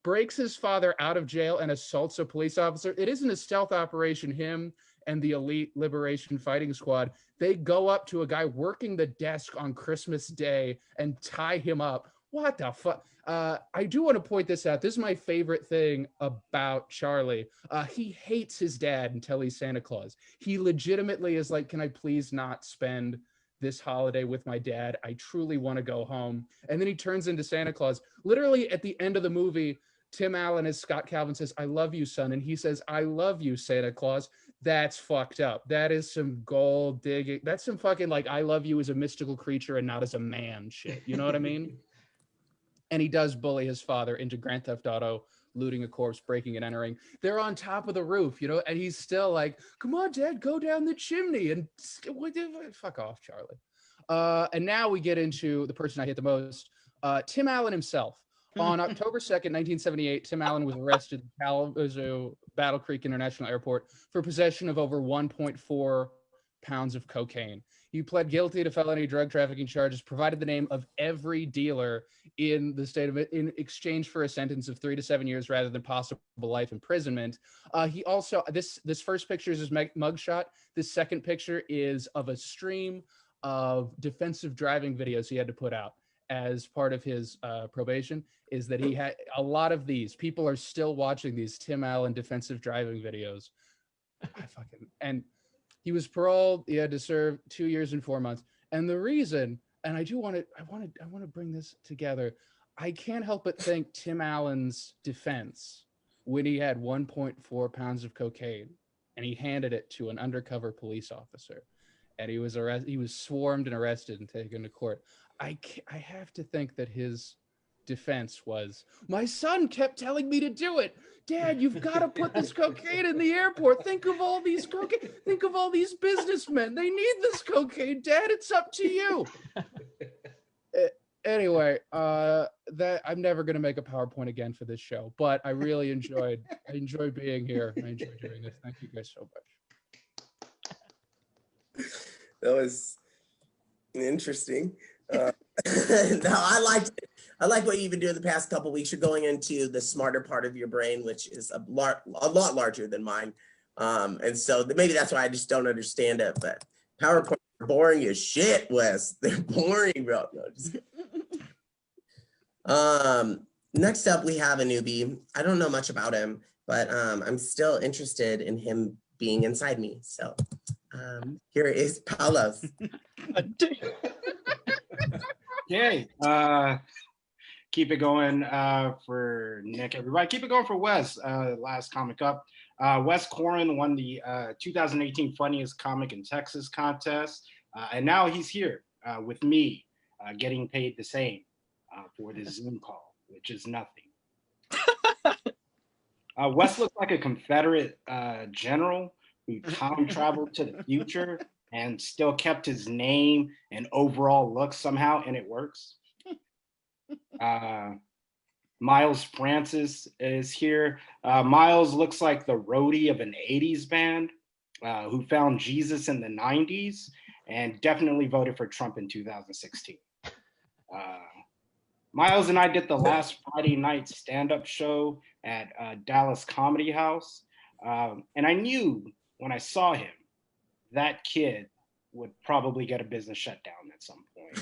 Breaks his father out of jail and assaults a police officer. It isn't a stealth operation. Him and the elite liberation fighting squad, they go up to a guy working the desk on Christmas Day and tie him up. What the fuck? I do want to point this out. This is my favorite thing about Charlie. He hates his dad until he's Santa Claus. He legitimately is like, can I please not spend this holiday with my dad? I truly want to go home. And then he turns into Santa Claus. Literally at the end of the movie, Tim Allen as Scott Calvin says, I love you, son. And he says, I love you, Santa Claus. That's fucked up. That is some gold digging. That's some fucking like, I love you as a mystical creature and not as a man shit. You know what I mean? And he does bully his father into Grand Theft Auto, looting a corpse, breaking and entering. They're on top of the roof, you know, and he's still like, come on, Dad, go down the chimney. And fuck off, Charlie. And now we get into the person I hate the most, Tim Allen himself. On October 2nd, 1978, Tim Allen was arrested at Kalamazoo Battle Creek International Airport for possession of over 1.4 pounds of cocaine. He pled guilty to felony drug trafficking charges, provided the name of every dealer in the state of it in exchange for a sentence of 3 to 7 years rather than possible life imprisonment. He also, this first picture is his mugshot. This second picture is of a stream of defensive driving videos he had to put out as part of his probation. Is that he had a lot of these. People are still watching these Tim Allen defensive driving videos. And he was paroled. He had to serve 2 years and 4 months. And the reason, and I want to bring this together. I can't help but think Tim Allen's defense when he had 1.4 pounds of cocaine and he handed it to an undercover police officer, and he was arrested. He was swarmed and arrested and taken to court. I have to think that his defense was, my son kept telling me to do it. Dad, you've got to put this cocaine in the airport. Think of all these cocaine. Think of all these businessmen. They need this cocaine. Dad, it's up to you. Anyway, that I'm never going to make a PowerPoint again for this show, but I really enjoyed being here. I enjoyed doing this. Thank you guys so much. That was interesting. No, I like what you've been doing the past couple of weeks. You're going into the smarter part of your brain, which is a lot larger than mine. And so maybe that's why I just don't understand it. But PowerPoint are boring as shit, Wes. They're boring, bro. No, just next up, we have a newbie. I don't know much about him, but I'm still interested in him being inside me. So here is Paulos. Okay, keep it going for Nick, everybody. Keep it going for Wes. Last comic up. Wes Corin won the 2018 Funniest Comic in Texas contest, and now he's here with me, getting paid the same for this Zoom call, which is nothing. Wes looks like a Confederate general who time traveled to the future and still kept his name and overall look somehow, and it works. Miles Francis is here. Miles looks like the roadie of an 80s band who found Jesus in the 90s and definitely voted for Trump in 2016. Miles and I did the last Friday night stand-up show at Dallas Comedy House, and I knew when I saw him, that kid would probably get a business shutdown at some point.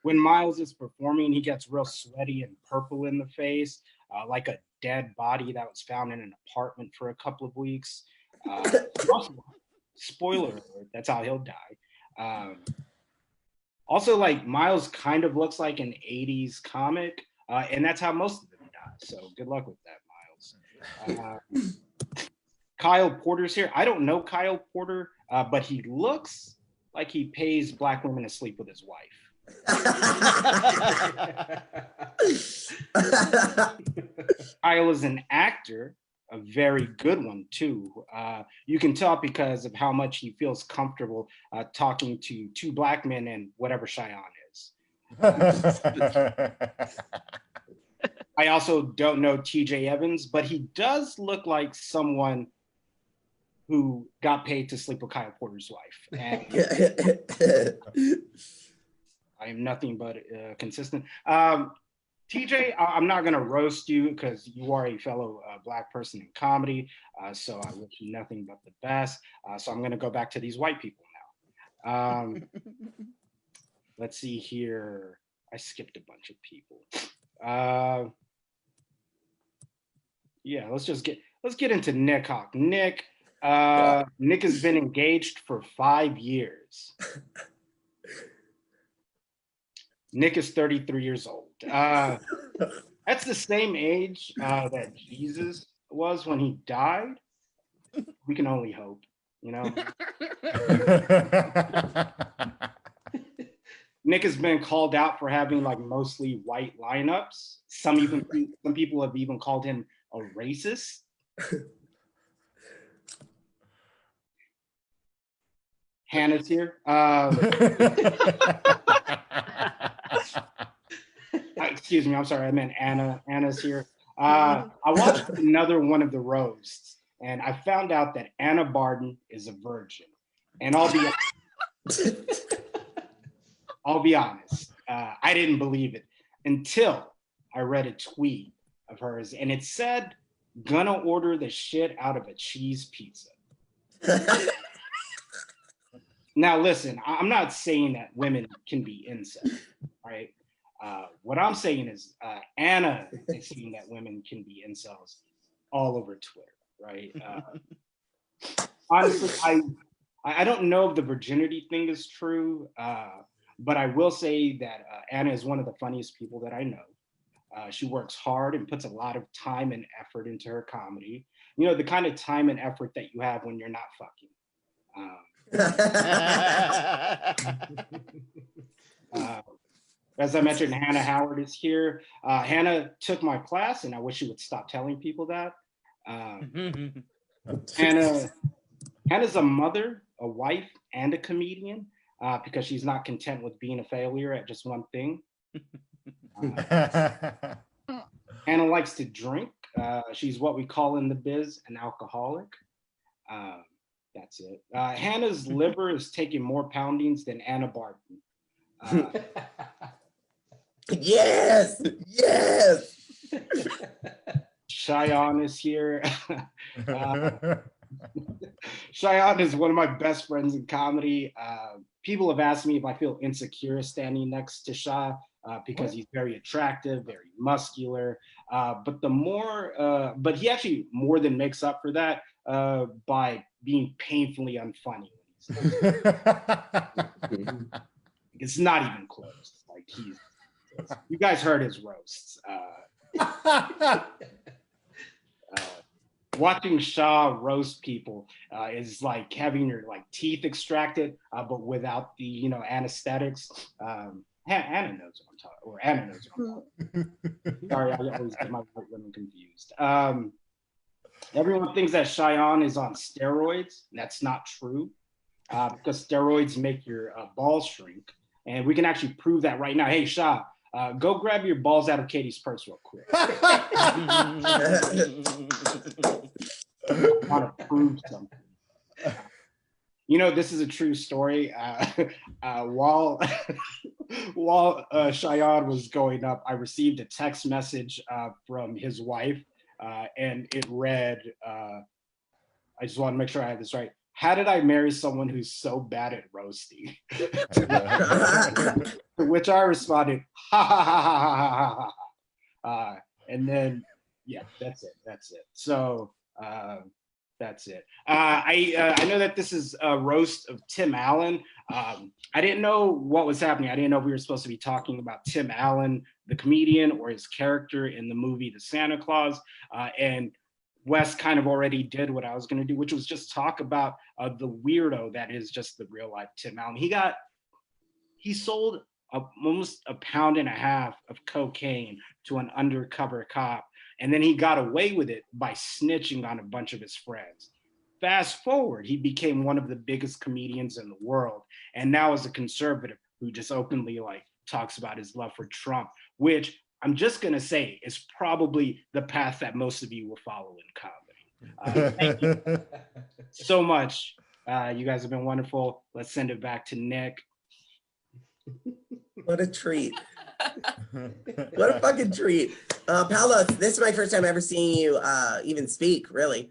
When Miles is performing, he gets real sweaty and purple in the face, like a dead body that was found in an apartment for a couple of weeks. Spoiler alert, that's how he'll die. Also, like, Miles kind of looks like an 80s comic, and that's how most of them die. So good luck with that, Miles. Kyle Porter's here. I don't know Kyle Porter, but he looks like he pays Black women to sleep with his wife. Kyle is an actor, a very good one too. You can tell because of how much he feels comfortable talking to two Black men and whatever Cheyenne is. I also don't know TJ Evans, but he does look like someone who got paid to sleep with Kyle Porter's wife. And I am nothing but consistent. TJ, I'm not going to roast you because you are a fellow Black person in comedy. So I wish you nothing but the best. So I'm going to go back to these white people now. Let's see here. I skipped a bunch of people. Yeah, let's get into Nick Hawk. Nick has been engaged for 5 years. Nick is 33 years old. That's the same age that Jesus was when he died. We can only hope, you know. Nick has been called out for having like mostly white lineups. Some people have even called him a racist. Hannah's here. Excuse me, I'm sorry, I meant Anna. Anna's here. I watched another one of the roasts, and I found out that Anna Barden is a virgin. And I'll be honest, I didn't believe it until I read a tweet of hers, and it said, "Gonna order the shit out of a cheese pizza." Now, listen, I'm not saying that women can be incels, right? What I'm saying is Anna is saying that women can be incels all over Twitter, right? Honestly, I don't know if the virginity thing is true, but I will say that Anna is one of the funniest people that I know. She works hard and puts a lot of time and effort into her comedy. You know, the kind of time and effort that you have when you're not fucking. As I mentioned, Hannah Howard is here. Hannah took my class, and I wish she would stop telling people that. Hannah's a mother, a wife, and a comedian because she's not content with being a failure at just one thing. Hannah likes to drink. She's what we call in the biz an alcoholic. That's it. Hannah's liver is taking more poundings than Anna Barton. Yes. Cheyenne is here. Cheyenne is one of my best friends in comedy. People have asked me if I feel insecure standing next to Shy because he's very attractive, very muscular. But he actually more than makes up for that by being painfully unfunny. It's not even close. Like you guys heard his roasts. Watching Shaw roast people is like having your like teeth extracted, but without the anesthetics. Anna knows what I'm talking, or Anna knows what I'm talking. Sorry, I always get my white women confused. Everyone thinks that Cheyenne is on steroids. That's not true, because steroids make your balls shrink, and we can actually prove that right now. Hey, Sha, go grab your balls out of Katie's purse real quick. I want to prove something. This is a true story. While Cheyenne was going up, I received a text message from his wife, and it read, I just want to make sure I have this right. How did I marry someone who's so bad at roasting? To which I responded, ha ha ha ha ha ha. And then, yeah, that's it. So that's it. I know that this is a roast of Tim Allen. I didn't know what was happening. I didn't know if we were supposed to be talking about Tim Allen, the comedian, or his character in the movie The Santa Claus. And Wes kind of already did what I was going to do, which was just talk about the weirdo that is just the real life Tim Allen. He sold almost 1.5 pounds of cocaine to an undercover cop, and then he got away with it by snitching on a bunch of his friends. Fast forward, he became one of the biggest comedians in the world, and now is a conservative who just openly like talks about his love for Trump, which I'm just going to say is probably the path that most of you will follow in comedy. Thank you so much. You guys have been wonderful. Let's send it back to Nick. What a treat. What a fucking treat. Paolo, this is my first time ever seeing you even speak, really.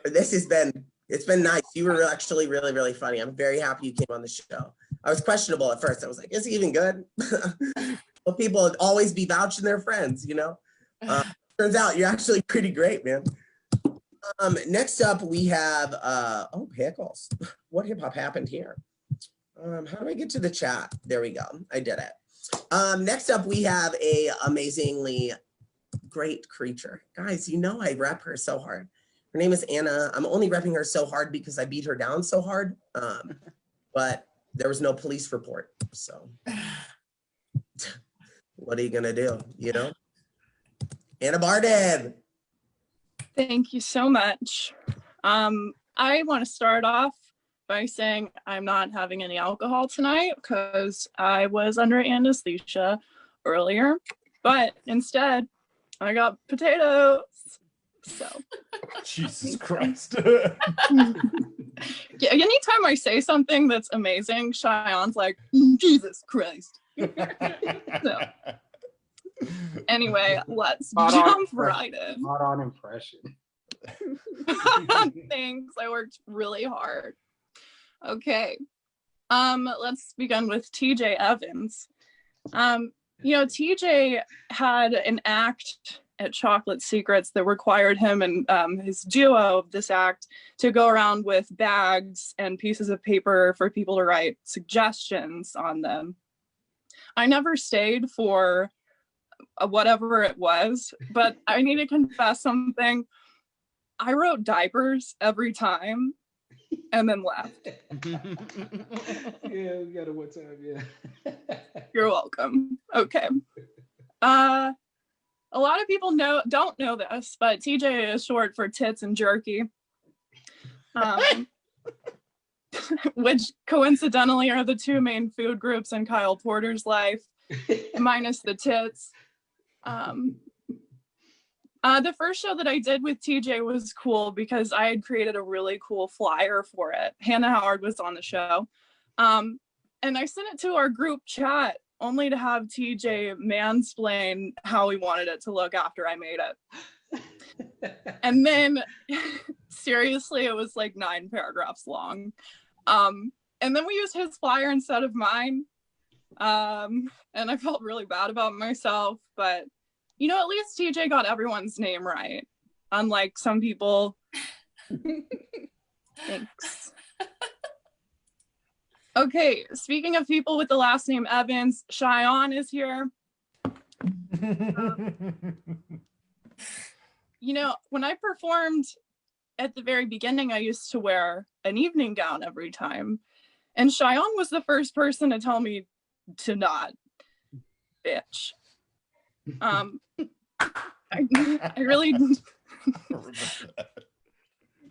It's been nice. You were actually really, really funny. I'm very happy you came on the show. I was questionable at first. I was like, is he even good? Well, people would always be vouching their friends, you know? Turns out you're actually pretty great, man. Next up, we have, oh, pickles. What hip hop happened here? How do I get to the chat? There we go. I did it. Next up, we have a amazingly great creature. Guys, you know I rep her so hard. Her name is Anna. I'm only repping her so hard because I beat her down so hard. But there was no police report. So what are you gonna do? You know? Anna Barden. Thank you so much. I want to start off by saying I'm not having any alcohol tonight because I was under anesthesia earlier, but instead I got potatoes. So Jesus Christ. Yeah, anytime I say something that's amazing, Cheyenne's like, Jesus Christ. So anyway, let's jump right in. Not on impression. Thanks, I worked really hard. Okay, let's begin with TJ Evans. TJ had an act at Chocolate Secrets that required him and his duo of this act to go around with bags and pieces of paper for people to write suggestions on them. I never stayed for whatever it was, but I need to confess something. I wrote diapers every time and then left. Yeah, we got it one time, yeah. You're welcome. Okay. A lot of people don't know this, but TJ is short for tits and jerky, which coincidentally are the two main food groups in Kyle Porter's life, minus the tits. The first show that I did with TJ was cool because I had created a really cool flyer for it. Hannah Howard was on the show. And I sent it to our group chat only to have TJ mansplain how he wanted it to look after I made it. And then seriously, it was like 9 paragraphs long. And then we used his flyer instead of mine. And I felt really bad about myself, but at least TJ got everyone's name right. Unlike some people. Thanks. Okay, speaking of people with the last name Evans, Cheyenne is here. When I performed at the very beginning, I used to wear an evening gown every time. And Cheyenne was the first person to tell me to not, bitch. I really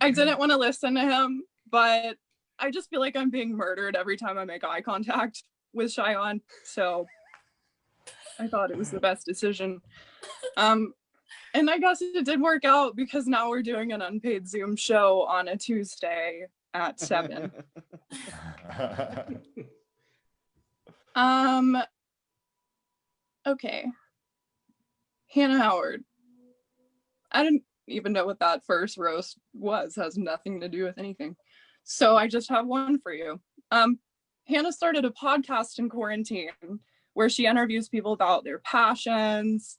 I didn't want to listen to him, but I just feel like I'm being murdered every time I make eye contact with Cheyenne, so I thought it was the best decision. And I guess it did work out because now we're doing an unpaid Zoom show on a Tuesday at 7. Okay. Hannah Howard. I didn't even know what that first roast was. Has nothing to do with anything. So I just have one for you. Hannah started a podcast in quarantine where she interviews people about their passions.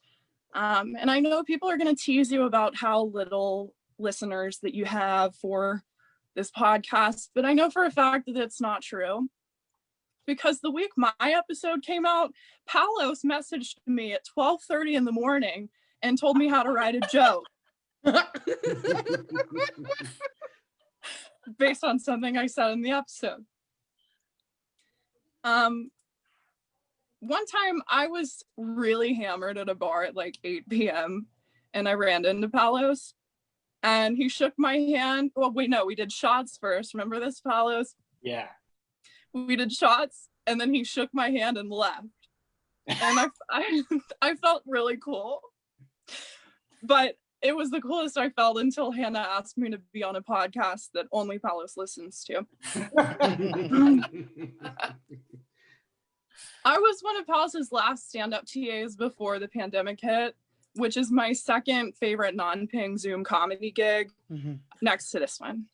And I know people are going to tease you about how little listeners that you have for this podcast, but I know for a fact that it's not true. Because the week my episode came out, Palos messaged me at 12:30 in the morning and told me how to write a joke. Based on something I said in the episode. One time I was really hammered at a bar at like 8 p.m. and I ran into Palos and he shook my hand. Well, wait, no, we did shots first. Remember this, Palos? Yeah. We did shots and then he shook my hand and left. And I felt really cool. But it was the coolest I felt until Hannah asked me to be on a podcast that only Palos listens to. I was one of Palos's last stand-up TAs before the pandemic hit, which is my second favorite non-ping Zoom comedy gig, next to this one.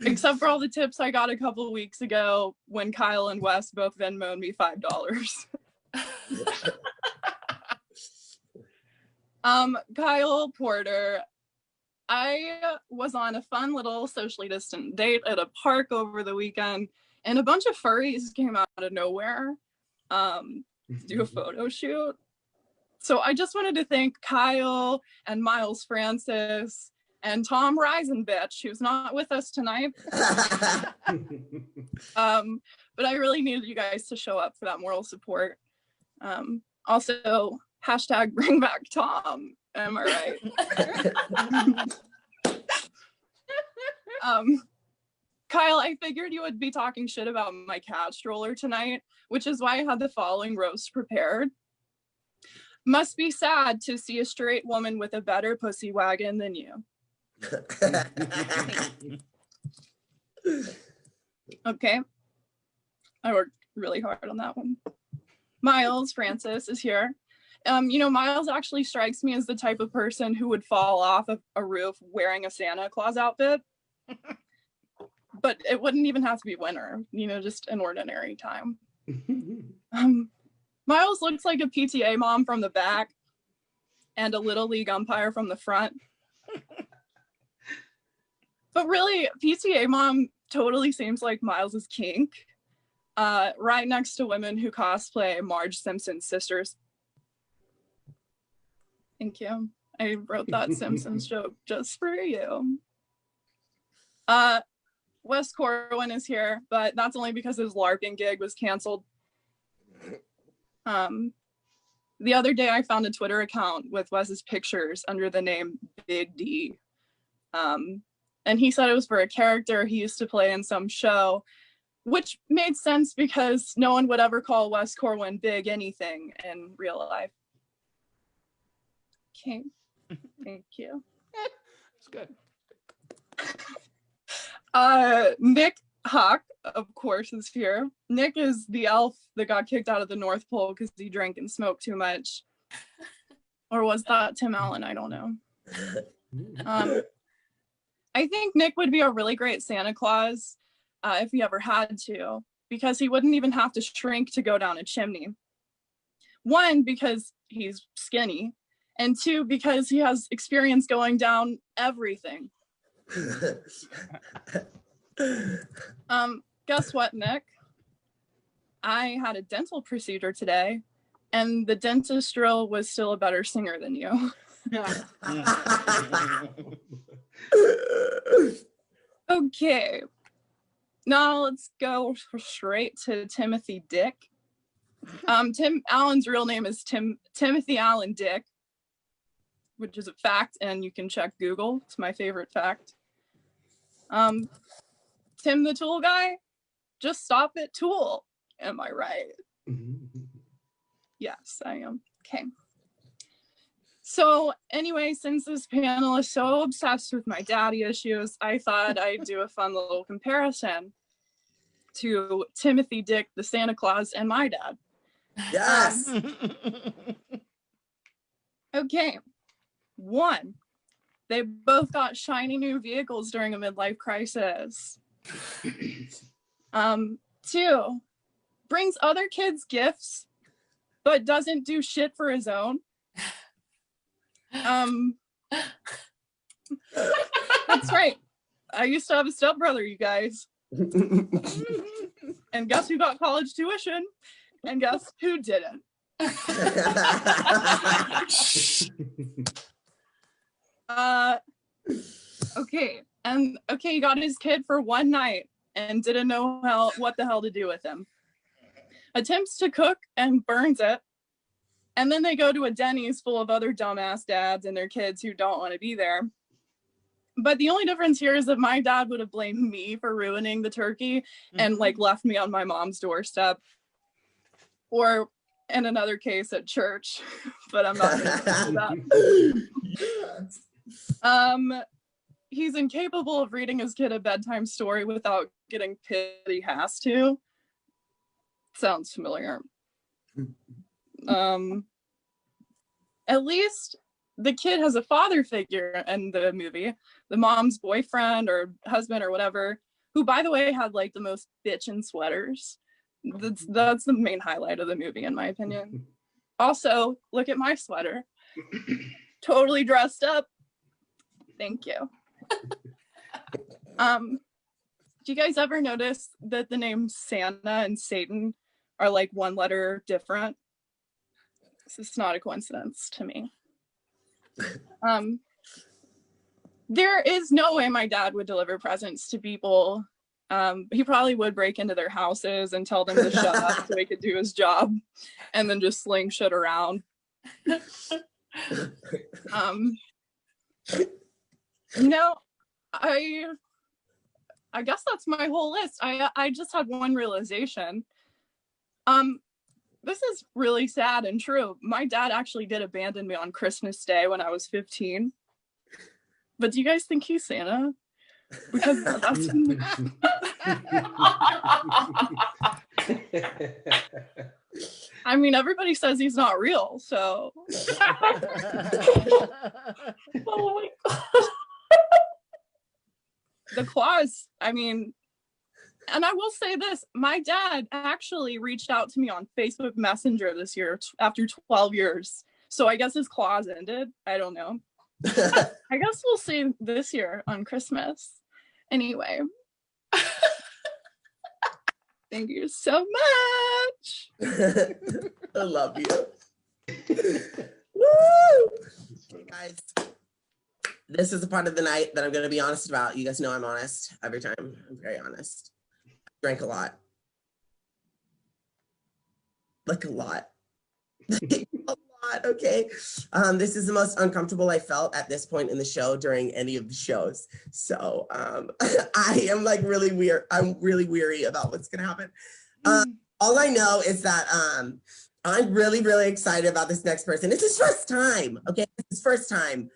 Except for all the tips I got a couple of weeks ago when Kyle and Wes both Venmo'd me $5. Kyle Porter, I was on a fun little socially distant date at a park over the weekend, and a bunch of furries came out of nowhere to do a photo shoot. So I just wanted to thank Kyle and Miles Francis and Tom Risenbitch, who's not with us tonight. But I really needed you guys to show up for that moral support. Also, hashtag bring back Tom. Am I right? Kyle, I figured you would be talking shit about my cat stroller tonight, which is why I had the following roast prepared. Must be sad to see a straight woman with a better pussy wagon than you. Okay. I worked really hard on that one. Miles Francis is here. Miles actually strikes me as the type of person who would fall off of a roof wearing a Santa Claus outfit. But it wouldn't even have to be winter, just an ordinary time. Miles looks like a PTA mom from the back and a Little League umpire from the front. But really, PTA mom totally seems like Miles's kink. Right next to women who cosplay Marge Simpson's sisters. Thank you. I wrote that Simpsons joke just for you. Wes Corwin is here, but that's only because his LARPing gig was canceled. The other day I found a Twitter account with Wes's pictures under the name Big D. And he said it was for a character he used to play in some show, which made sense because no one would ever call Wes Corwin Big anything in real life. Okay, thank you. It's good. Nick Hawk, of course, is here. Nick is the elf that got kicked out of the North Pole because he drank and smoked too much. Or was that Tim Allen? I don't know. I think Nick would be a really great Santa Claus if he ever had to, because he wouldn't even have to shrink to go down a chimney. One, because he's skinny, and two, because he has experience going down everything. Guess what, Nick? I had a dental procedure today, and the dentist drill was still a better singer than you. Okay, now let's go straight to Timothy Dick. Tim Allen's real name is Timothy Allen Dick, which is a fact, and you can check Google. It's my favorite fact. Tim the Tool Guy, just stop at Tool. Am I right? Yes, I am. Okay. So anyway, since this panel is so obsessed with my daddy issues, I thought I'd do a fun little comparison to Timothy Dick, the Santa Claus, and my dad. Yes. Okay. One, they both got shiny new vehicles during a midlife crisis. Two, brings other kids gifts, but doesn't do shit for his own. That's right. I used to have a stepbrother, you guys. And guess who got college tuition? And guess who didn't? Okay. He got his kid for one night and didn't know what the hell to do with him. Attempts to cook and burns it. And then they go to a Denny's full of other dumbass dads and their kids who don't want to be there. But the only difference here is that my dad would have blamed me for ruining the turkey and like left me on my mom's doorstep. Or in another case at church, but I'm not gonna do that. He's incapable of reading his kid a bedtime story without getting pissed he has to. Sounds familiar. At least the kid has a father figure in the movie, the mom's boyfriend or husband or whatever, who, by the way, had like the most bitchin' sweaters. That's the main highlight of the movie, in my opinion. Also, look at my sweater. Totally dressed up. Thank you. Do you guys ever notice that the names Santa and Satan are like one letter different? This is not a coincidence to me. There is no way my dad would deliver presents to people. He probably would break into their houses and tell them to shut up so he could do his job and then just sling shit around. No, I guess that's my whole list. I just had one realization. This is really sad and true. My dad actually did abandon me on Christmas Day when I was 15. But do you guys think he's Santa? Because that's... I mean, everybody says he's not real, so... Oh my God. The claws, I mean... And I will say this, my dad actually reached out to me on Facebook Messenger this year after 12 years. So I guess his claws ended. I don't know. I guess we'll see this year on Christmas. Anyway. Thank you so much. I love you. Woo! Hey guys, this is the part of the night that I'm going to be honest about. You guys know I'm honest every time. I'm very honest. Drank a lot. Like a lot. A lot, okay? This is the most uncomfortable I felt at this point in the show during any of the shows. So I am like really weird. I'm really weary about what's gonna happen. All I know is that I'm really, really excited about this next person. It's his first time, okay? It's his first time.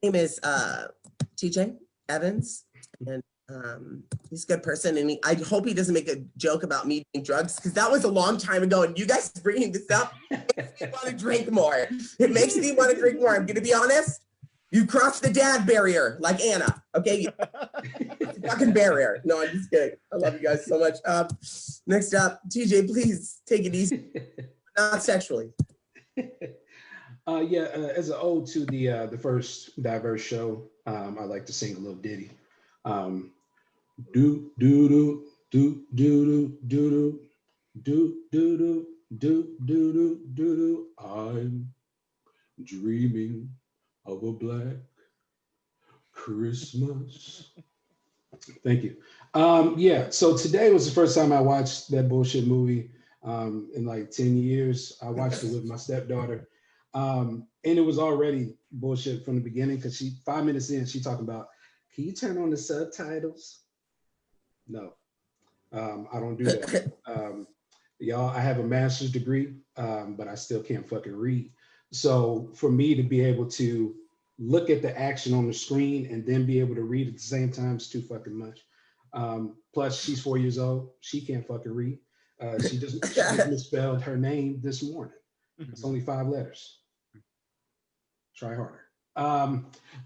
His name is TJ Evans. And he's a good person, and I hope he doesn't make a joke about me doing drugs, because that was a long time ago, and you guys bringing this up makes me want to drink more. It makes me want to drink more. I'm gonna be honest. You crossed the dad barrier like Anna, okay? It's a fucking barrier. No, I'm just kidding. I love you guys so much. Next up, TJ, please take it easy. Not sexually. As an ode to the first diverse show, I like to sing a little ditty. Do do do do do do do do do do do do do. I'm dreaming of a black Christmas. Thank you. So today was the first time I watched that bullshit movie in like 10 years. I watched it with my stepdaughter. And it was already bullshit from the beginning, because 5 minutes in, she talking about, can you turn on the subtitles? No, I don't do that. Y'all, I have a master's degree, but I still can't fucking read. So for me to be able to look at the action on the screen and then be able to read at the same time is too fucking much. Plus, she's 4 years old. She can't fucking read. She just misspelled her name this morning. It's only 5 letters. Try harder.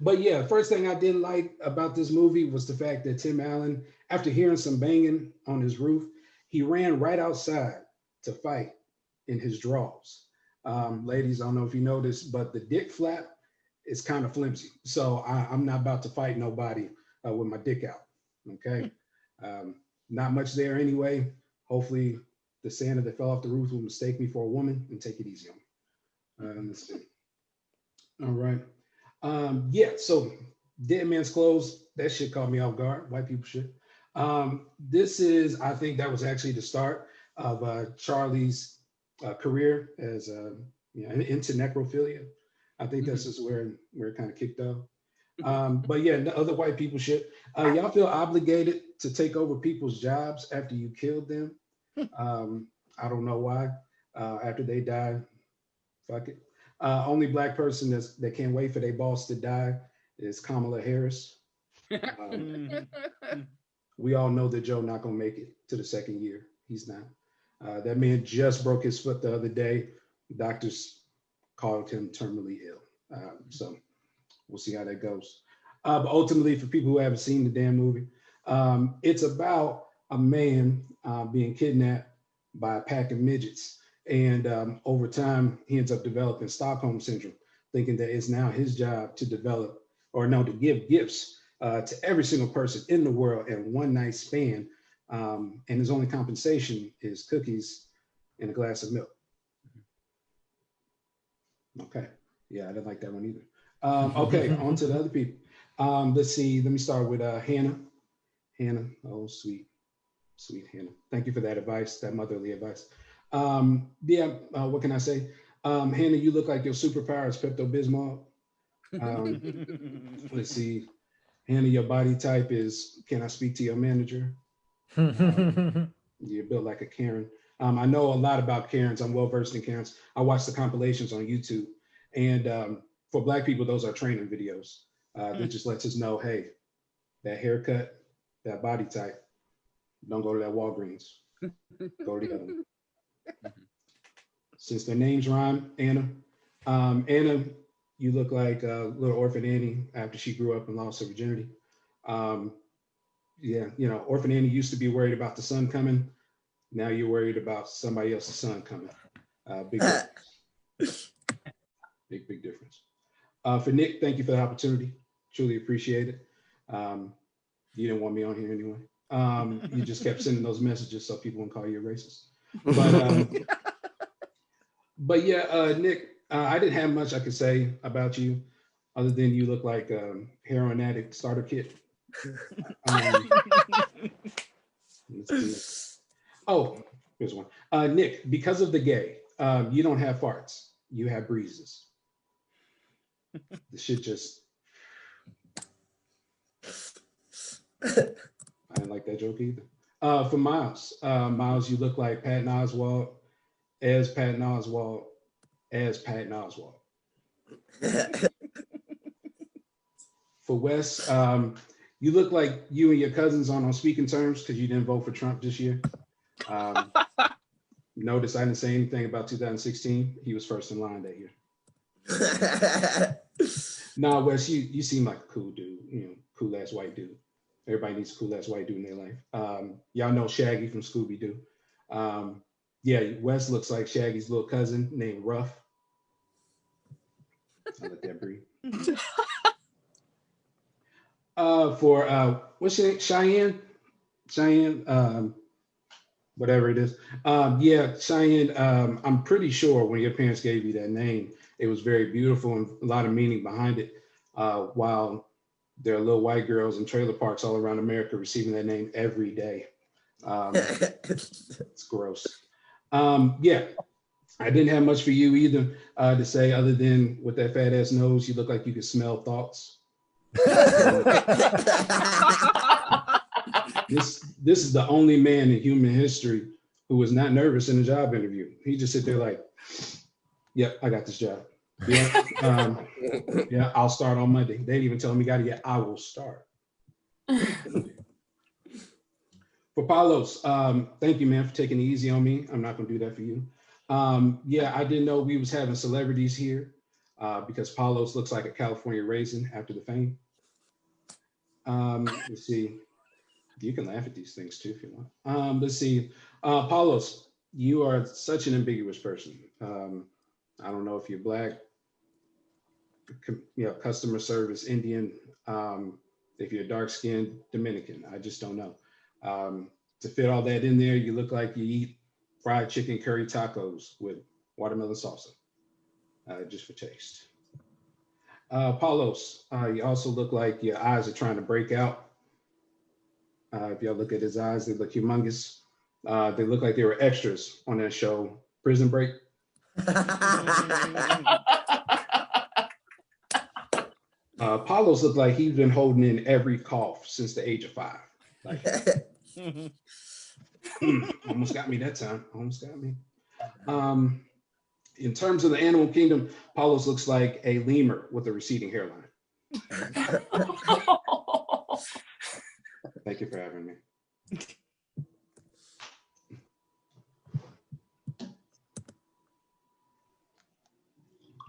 But yeah, first thing I didn't like about this movie was the fact that Tim Allen, after hearing some banging on his roof, he ran right outside to fight in his drawers. Ladies, I don't know if you noticed, but the dick flap is kind of flimsy. So I'm not about to fight nobody with my dick out, okay? Not much there anyway. Hopefully the Santa that fell off the roof will mistake me for a woman and take it easy on me. Let's see. All right. So Dead Man's Clothes, that shit caught me off guard. White people shit. This is, I think that was actually the start of Charlie's career as into necrophilia. I think this is where it kind of kicked off. But yeah, the other white people shit. Y'all feel obligated to take over people's jobs after you killed them. I don't know why. After they die, fuck it. Only black person that can't wait for their boss to die is Kamala Harris. We all know that Joe not gonna make it to the second year. He's not. That man just broke his foot the other day. Doctors called him terminally ill. So we'll see how that goes. But ultimately, for people who haven't seen the damn movie, it's about a man being kidnapped by a pack of midgets. And over time, he ends up developing Stockholm syndrome, thinking that it's now his job to develop, or no, to give gifts to every single person in the world in one night span. And his only compensation is cookies and a glass of milk. Okay. Yeah, I didn't like that one either. Okay, on to the other people. Let's see. Let me start with Hannah. Hannah, oh, sweet Hannah. Thank you for that advice, that motherly advice. What can I say? Hannah, you look like your superpower is Pepto-Bismol. Let's see. Hannah, your body type is, can I speak to your manager? You're built like a Karen. I know a lot about Karens. I'm well versed in Karens. I watch the compilations on YouTube. And for Black people, those are training videos. That just lets us know, hey, that haircut, that body type, don't go to that Walgreens. Go to the other one. Since their names rhyme, Anna. Anna, you look like little orphan Annie after she grew up and lost her virginity. Yeah, you know, orphan Annie used to be worried about the sun coming. Now you're worried about somebody else's son coming. Big difference. Big difference. For Nick, thank you for the opportunity. Truly appreciate it. You didn't want me on here anyway. You just kept sending those messages so people won't call you a racist. But yeah, Nick, I didn't have much I could say about you other than you look like a heroin addict starter kit. Oh, here's one. Nick, because of the gay, you don't have farts. You have breezes. The shit just... I didn't like that joke either. For Miles, Miles, you look like Patton Oswalt, as Patton Oswalt, as Patton Oswalt. For Wes, you look like you and your cousins aren't on speaking terms because you didn't vote for Trump this year. Notice I didn't say anything about 2016. He was first in line that year. Nah, Wes, you seem like a cool dude, you know, cool ass white dude. Everybody needs a cool ass white dude in their life. Y'all know Shaggy from Scooby-Doo. Yeah, Wes looks like Shaggy's little cousin named Ruff. I'll let that breathe. For what's your name? Cheyenne, whatever it is. Yeah, Cheyenne, I'm pretty sure when your parents gave you that name, it was very beautiful and a lot of meaning behind it. While there are little white girls in trailer parks all around America receiving that name every day. It's gross. Yeah, I didn't have much for you either to say other than with that fat ass nose, you look like you could smell thoughts. This is the only man in human history who was not nervous in a job interview. He just sit there like, yep, I got this job. Yeah, yeah, I'll start on Monday. They didn't even tell me got it yet. I will start. For Paulos, thank you, man, for taking it easy on me. I'm not gonna do that for you. Yeah, I didn't know we was having celebrities here because Paulos looks like a California raisin after the fame. Let's see. You can laugh at these things too if you want. Let's see. Paulos, you are such an ambiguous person. I don't know if you're Black, you know, customer service, Indian, if you're dark skinned, Dominican. I just don't know. To fit all that in there, you look like you eat fried chicken curry tacos with watermelon salsa, just for taste. Paulos, you also look like your eyes are trying to break out. If y'all look at his eyes, they look humongous. They look like they were extras on that show, Prison Break. Apollo's looked like he's been holding in every cough since the age of 5. Like, almost got me that time. Almost got me. In terms of the animal kingdom, Apollo's looks like a lemur with a receding hairline. Thank you for having me.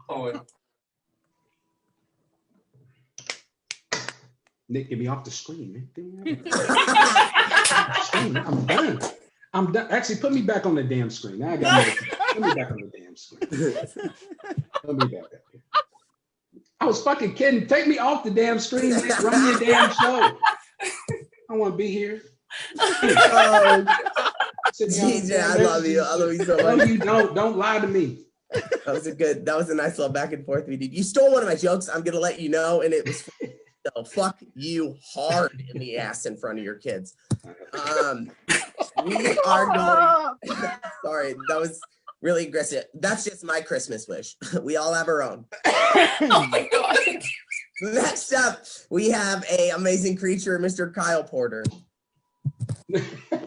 Oh, Nick, get me off the screen, man. Get me off the screen. I'm done. I'm done. Actually, put me back on the damn screen. Now I got put me back on the damn screen. Put me back up here. I was fucking kidding. Take me off the damn screen, man. Run your damn show. I want to be here. TJ, I love you. I love you so much. No, you don't. Don't lie to me. That was a nice little back and forth we did. You stole one of my jokes. I'm gonna let you know, and it was so fuck you hard in the ass in front of your kids. We are going. Sorry, that was really aggressive. That's just my Christmas wish. We all have our own. Oh my god. Next up, we have a amazing creature, Mr. Kyle Porter.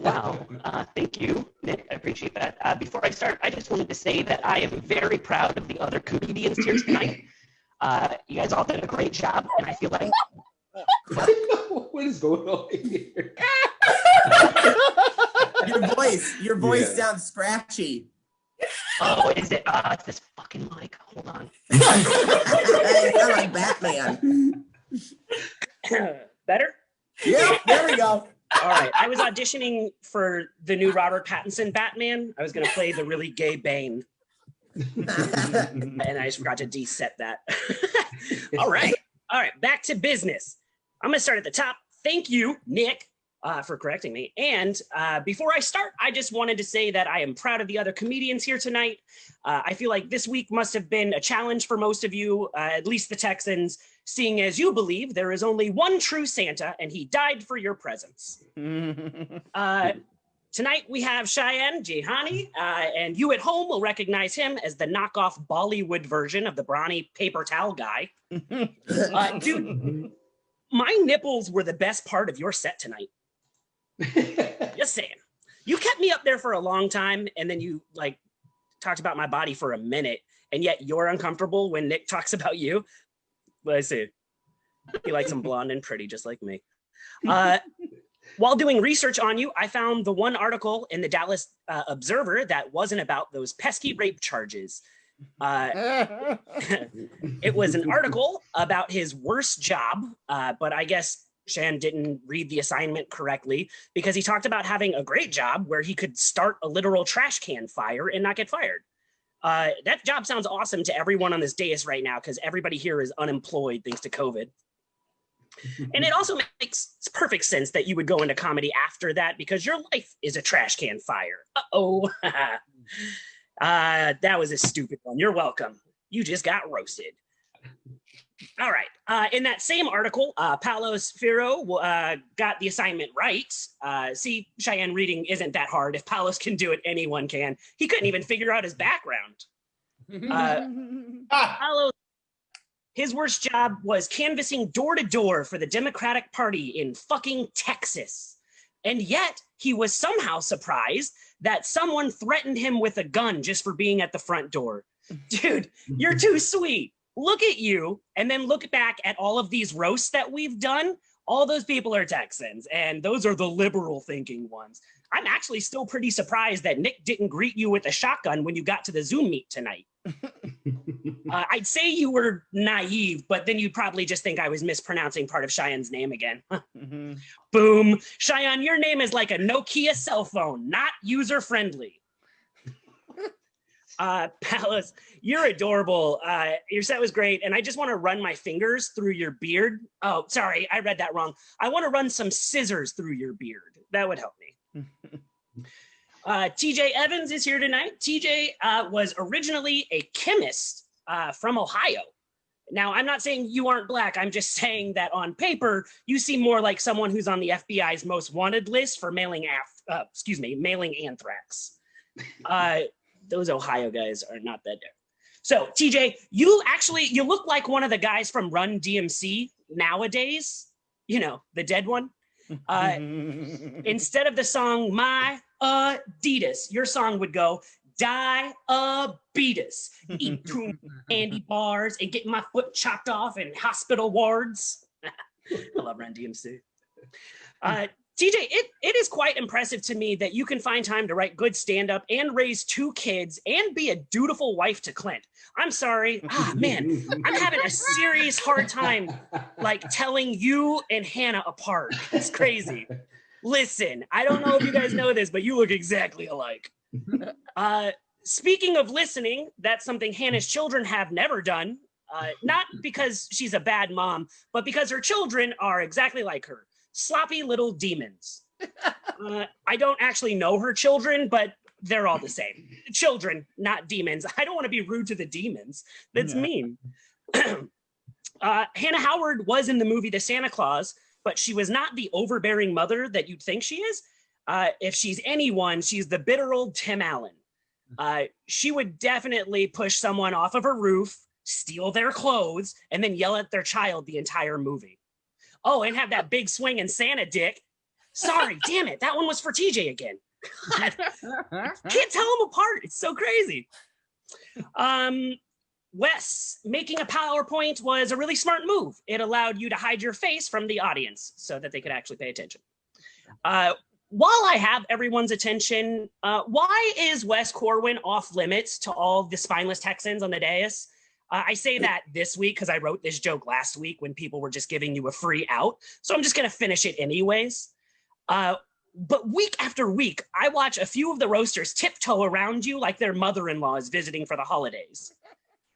Wow. Thank you, Nick. I appreciate that. Before I start, I just wanted to say that I am very proud of the other comedians here tonight. You guys all did a great job, and I feel like... What is going on here? Your voice sounds scratchy. Oh, is it? It's this fucking mic. Hold on. Hey, you're like Batman. Better? Yeah, there we go. All right. I was auditioning for the new Robert Pattinson Batman. I was going to play the really gay Bane. And I just forgot to deset that. All right. Back to business. I'm going to start at the top. Thank you, Nick, for correcting me. And before I start, I just wanted to say that I am proud of the other comedians here tonight. I feel like this week must have been a challenge for most of you, at least the Texans, seeing as you believe there is only one true Santa and he died for your presence. Tonight we have Cheyenne Jehani, and you at home will recognize him as the knockoff Bollywood version of the brawny paper towel guy. Dude, my nipples were the best part of your set tonight. Just saying. You kept me up there for a long time, and then you talked about my body for a minute, and yet you're uncomfortable when Nick talks about you. But I see. He likes him blonde and pretty, just like me. While doing research on you, I found the one article in the Dallas Observer that wasn't about those pesky rape charges. It was an article about his worst job, but I guess Shan didn't read the assignment correctly because he talked about having a great job where he could start a literal trash can fire and not get fired. That job sounds awesome to everyone on this dais right now because everybody here is unemployed thanks to COVID. And it also makes perfect sense that you would go into comedy after that because your life is a trash can fire. Uh-oh. That was a stupid one. You're welcome. You just got roasted. All right. In that same article, Palos Firo got the assignment right. See, Cheyenne, reading isn't that hard. If Palos can do it, anyone can. He couldn't even figure out his background. Palos, his worst job was canvassing door to door for the Democratic Party in fucking Texas. And yet he was somehow surprised that someone threatened him with a gun just for being at the front door. Dude, you're too sweet. Look at you, and then look back at all of these roasts that we've done. All those people are Texans, and those are the liberal thinking ones. I'm actually still pretty surprised that Nick didn't greet you with a shotgun when you got to the Zoom meet tonight. I'd say you were naive, but then you'd probably just think I was mispronouncing part of Cheyenne's name again. Boom. Cheyenne, your name is like a Nokia cell phone, not user-friendly. Palos, you're adorable. Your set was great, and I just want to run my fingers through your beard. Oh, sorry, I read that wrong. I want to run some scissors through your beard. That would help me. TJ Evans is here tonight. TJ was originally a chemist from Ohio. Now, I'm not saying you aren't black. I'm just saying that on paper, you seem more like someone who's on the FBI's most wanted list for mailing anthrax. Those Ohio guys are not that. So TJ, you look like one of the guys from Run DMC nowadays. You know, the dead one. Instead of the song My Adidas, your song would go Diabetes. Eat too many candy bars and get my foot chopped off in hospital wards. I love Run DMC. TJ, it is quite impressive to me that you can find time to write good stand-up and raise 2 kids and be a dutiful wife to Clint. I'm sorry. Man, I'm having a serious hard time like telling you and Hannah apart. It's crazy. Listen, I don't know if you guys know this, but you look exactly alike. Speaking of listening, that's something Hannah's children have never done. Not because she's a bad mom, but because her children are exactly like her. Sloppy little demons. I don't actually know her children, but they're all the same. Children, not demons. I don't want to be rude to the demons. That's mean. Hannah Howard was in the movie The Santa Claus, but she was not the overbearing mother that you'd think she is. If she's anyone, she's the bitter old Tim Allen. She would definitely push someone off of her roof, steal their clothes, and then yell at their child the entire movie. Oh, and have that big swinging Santa dick. Sorry, damn it. That one was for TJ again. God, I can't tell them apart. It's so crazy. Wes, making a PowerPoint was a really smart move. It allowed you to hide your face from the audience so that they could actually pay attention. While I have everyone's attention, why is Wes Corwin off limits to all the spineless Texans on the dais? I say that this week because I wrote this joke last week when people were just giving you a free out. So I'm just going to finish it anyways. But week after week, I watch a few of the roasters tiptoe around you like their mother-in-law is visiting for the holidays.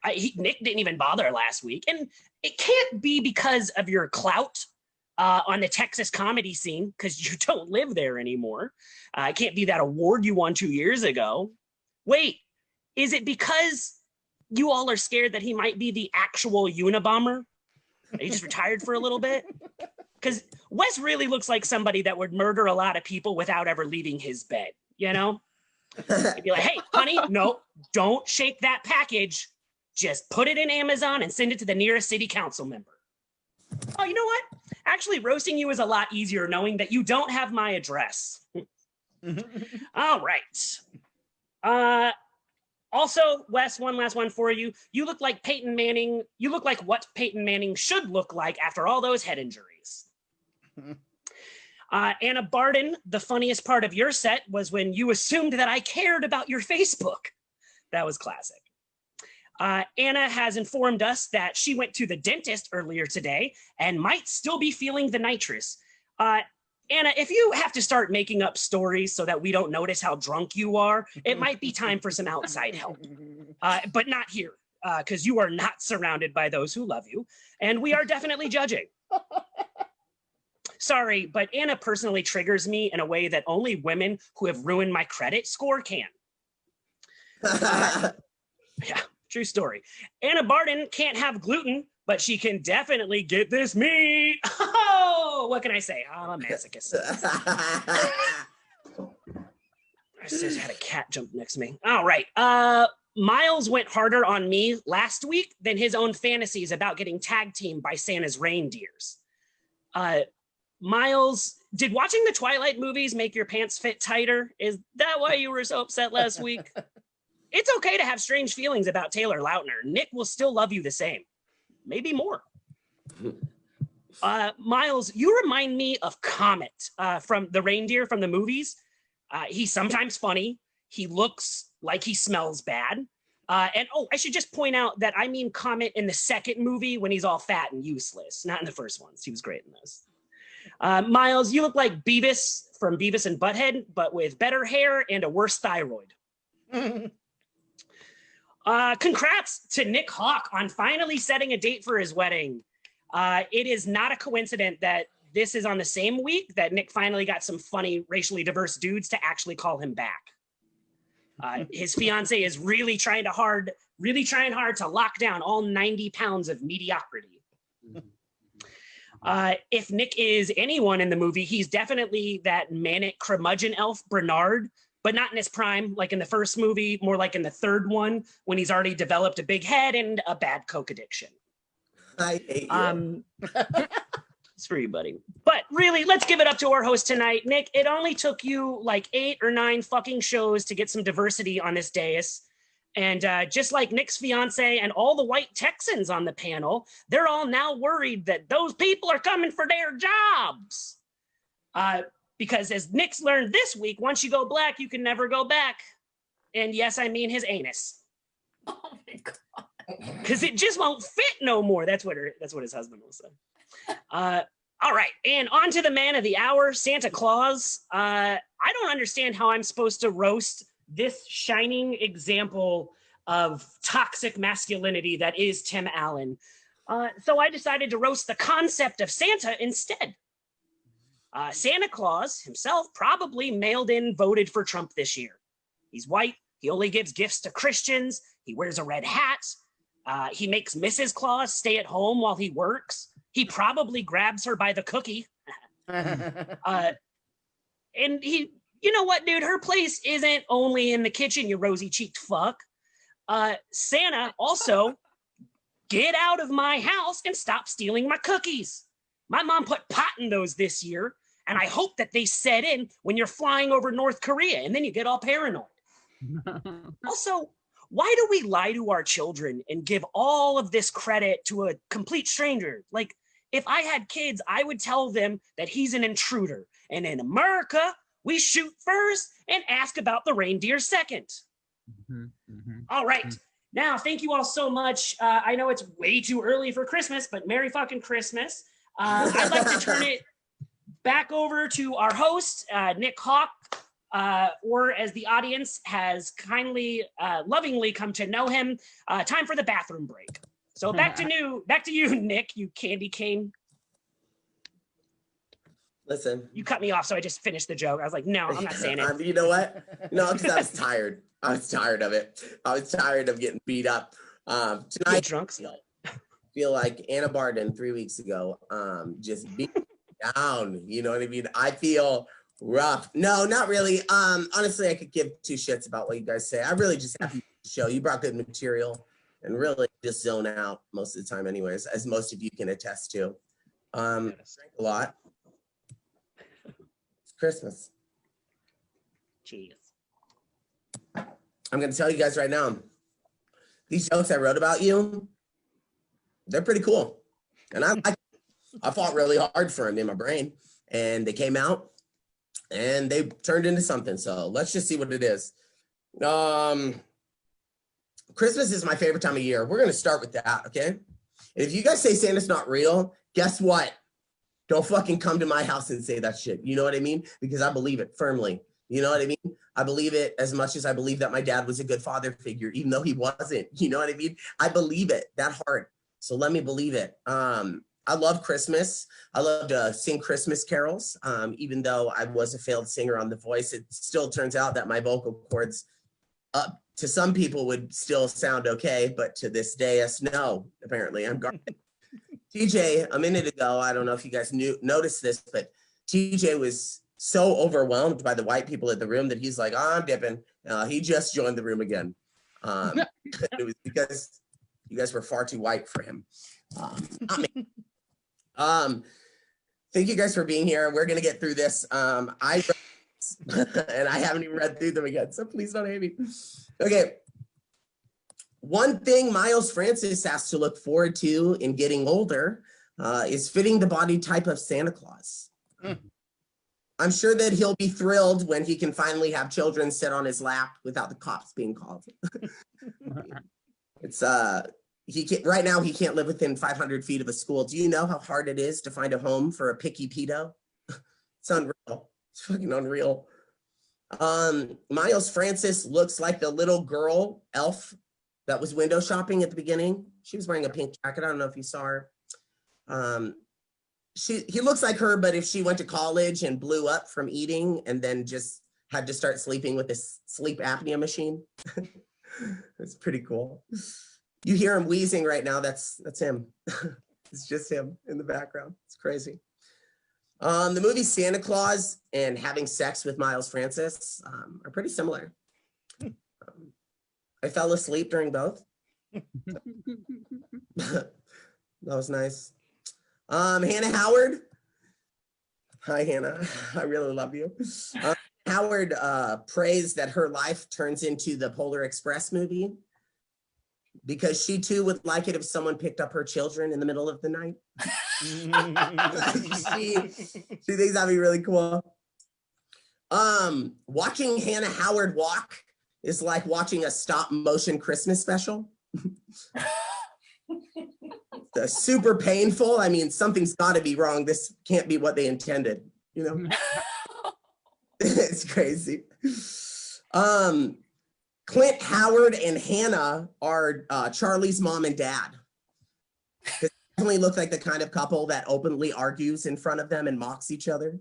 Nick didn't even bother last week. And it can't be because of your clout on the Texas comedy scene because you don't live there anymore. It can't be that award you won 2 years ago. Wait, is it because you all are scared that he might be the actual Unabomber? He just retired for a little bit? Because Wes really looks like somebody that would murder a lot of people without ever leaving his bed, you know? He'd be like, hey, honey, no, don't shake that package. Just put it in Amazon and send it to the nearest city council member. Oh, you know what? Actually, roasting you is a lot easier knowing that you don't have my address. All right. Also, Wes, one last one for you. You look like Peyton Manning. You look like what Peyton Manning should look like after all those head injuries. Anna Barden, the funniest part of your set was when you assumed that I cared about your Facebook. That was classic. Anna has informed us that she went to the dentist earlier today and might still be feeling the nitrous. Anna, if you have to start making up stories so that we don't notice how drunk you are, it might be time for some outside help. But not here, because you are not surrounded by those who love you, and we are definitely judging. Sorry, but Anna personally triggers me in a way that only women who have ruined my credit score can. Yeah, true story. Anna Barden can't have gluten, but she can definitely get this meat. Oh, what can I say? I'm a masochist. I just had a cat jump next to me. All right. Miles went harder on me last week than his own fantasies about getting tag teamed by Santa's reindeers. Miles, did watching the Twilight movies make your pants fit tighter? Is that why you were so upset last week? It's okay to have strange feelings about Taylor Lautner. Nick will still love you the same. Maybe more. Miles, you remind me of Comet from the reindeer from the movies. He's sometimes funny. He looks like he smells bad. And oh, I should just point out that I mean Comet in the second movie when he's all fat and useless, not in the first ones. He was great in those. Miles, you look like Beavis from Beavis and Butthead, but with better hair and a worse thyroid. Congrats to Nick Hawk on finally setting a date for his wedding. It is not a coincidence that this is on the same week that Nick finally got some funny racially diverse dudes to actually call him back. His fiance is really trying hard to lock down all 90 pounds of mediocrity. If Nick is anyone in the movie, he's definitely that manic curmudgeon elf, Bernard, but not in his prime, like in the first movie, more like in the third one when he's already developed a big head and a bad coke addiction. I hate you. It's for you, buddy. But really, let's give it up to our host tonight. Nick, it only took you like 8 or 9 fucking shows to get some diversity on this dais. And just like Nick's fiance and all the white Texans on the panel, they're all now worried that those people are coming for their jobs. Because as Nick's learned this week, once you go black, you can never go back. And yes, I mean his anus. Oh my God. Because it just won't fit no more. That's what his husband will say. All right, and on to the man of the hour, Santa Claus. I don't understand how I'm supposed to roast this shining example of toxic masculinity that is Tim Allen. So I decided to roast the concept of Santa instead. Santa Claus himself probably mailed in voted for Trump this year. He's white. He only gives gifts to Christians. He wears a red hat. He makes Mrs. Claus stay at home while he works. He probably grabs her by the cookie. And he, you know what, dude? Her place isn't only in the kitchen, you rosy-cheeked fuck. Santa, also, get out of my house and stop stealing my cookies. My mom put pot in those this year, and I hope that they set in when you're flying over North Korea, and then you get all paranoid. Also, why do we lie to our children and give all of this credit to a complete stranger? Like, if I had kids, I would tell them that he's an intruder. And in America, we shoot first and ask about the reindeer second. All right. Now, thank you all so much. I know it's way too early for Christmas, but Merry fucking Christmas. I'd like to turn it back over to our host, Nick Hawk, or as the audience has kindly, lovingly come to know him, time for the bathroom break. So back to you, Nick, you candy cane. Listen. You cut me off, so I just finished the joke. I was like, no, I'm not saying it. You know what? No, because I was tired. I was tired of it. I was tired of getting beat up. Tonight, drunk. Feel like Anna Barden 3 weeks ago, just beat me down. You know what I mean? I feel rough. No, not really. Honestly, I could give 2 shits about what you guys say. I really just happy with the show. You brought good material and really just zone out most of the time anyways, as most of you can attest to. Drank a lot. It's Christmas. Jeez. I'm gonna tell you guys right now, these jokes I wrote about you, they're pretty cool. And I fought really hard for them in my brain, and they came out and they turned into something. So let's just see what it is. Christmas is my favorite time of year. We're gonna start with that, okay? And if you guys say Santa's not real, guess what? Don't fucking come to my house and say that shit. You know what I mean? Because I believe it firmly. You know what I mean? I believe it as much as I believe that my dad was a good father figure, even though he wasn't. You know what I mean? I believe it that hard. So let me believe it. I love Christmas. I love to sing Christmas carols. Even though I was a failed singer on The Voice, it still turns out that my vocal cords to some people would still sound okay, but to this day, no, apparently I'm garbage. TJ, a minute ago, I don't know if you guys noticed this, but TJ was so overwhelmed by the white people in the room that he's like, oh, I'm dipping. He just joined the room again. It was because you guys were far too white for him. Not me. Thank you guys for being here. We're gonna get through this. And I haven't even read through them again, so please don't hate me. Okay. One thing Miles Francis has to look forward to in getting older is fitting the body type of Santa Claus. I'm sure that he'll be thrilled when he can finally have children sit on his lap without the cops being called. It's right now he can't live within 500 feet of a school. Do you know how hard it is to find a home for a picky pedo? It's unreal. It's fucking unreal. Miles Francis looks like the little girl elf that was window shopping at the beginning. She was wearing a pink jacket. I don't know if you saw her. He looks like her, but if she went to college and blew up from eating and then just had to start sleeping with this sleep apnea machine. It's pretty cool. You hear him wheezing right now. That's him. It's just him in the background. It's crazy. The movie Santa Claus and having sex with Miles Francis are pretty similar. I fell asleep during both. That was nice. Hannah Howard. Hi, Hannah. I really love you. Howard prays that her life turns into the Polar Express movie because she too would like it if someone picked up her children in the middle of the night. she thinks that'd be really cool. Watching Hannah Howard walk is like watching a stop motion Christmas special. Super painful. I mean, something's got to be wrong. This can't be what they intended, you know? It's crazy. Clint Howard and Hannah are Charlie's mom and dad. They definitely look like the kind of couple that openly argues in front of them and mocks each other.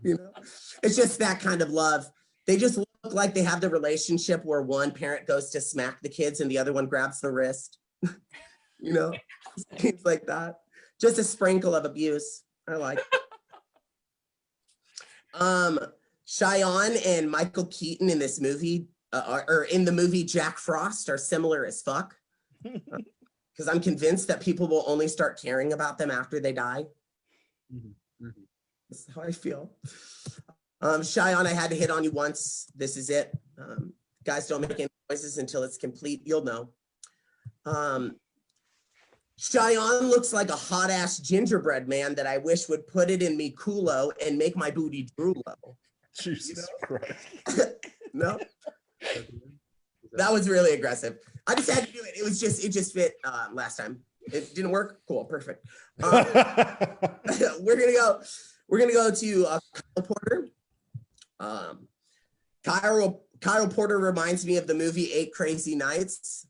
You know, it's just that kind of love. They just look like they have the relationship where one parent goes to smack the kids and the other one grabs the wrist. You know, things like that. Just a sprinkle of abuse. I like it. Cheyenne and Michael Keaton in this movie, or in the movie Jack Frost, are similar as fuck. Because I'm convinced that people will only start caring about them after they die. That's how I feel. Cheyenne, I had to hit on you once. This is it. Guys, don't make any noises until it's complete. You'll know. Cheyenne looks like a hot ass gingerbread man that I wish would put it in me culo and make my booty drool. Jesus Christ. No, that was really aggressive. I just had to do it. It just fit last time. It didn't work. Cool, perfect. We're gonna go to Kyle Porter. Kyle Porter reminds me of the movie 8 Crazy Nights.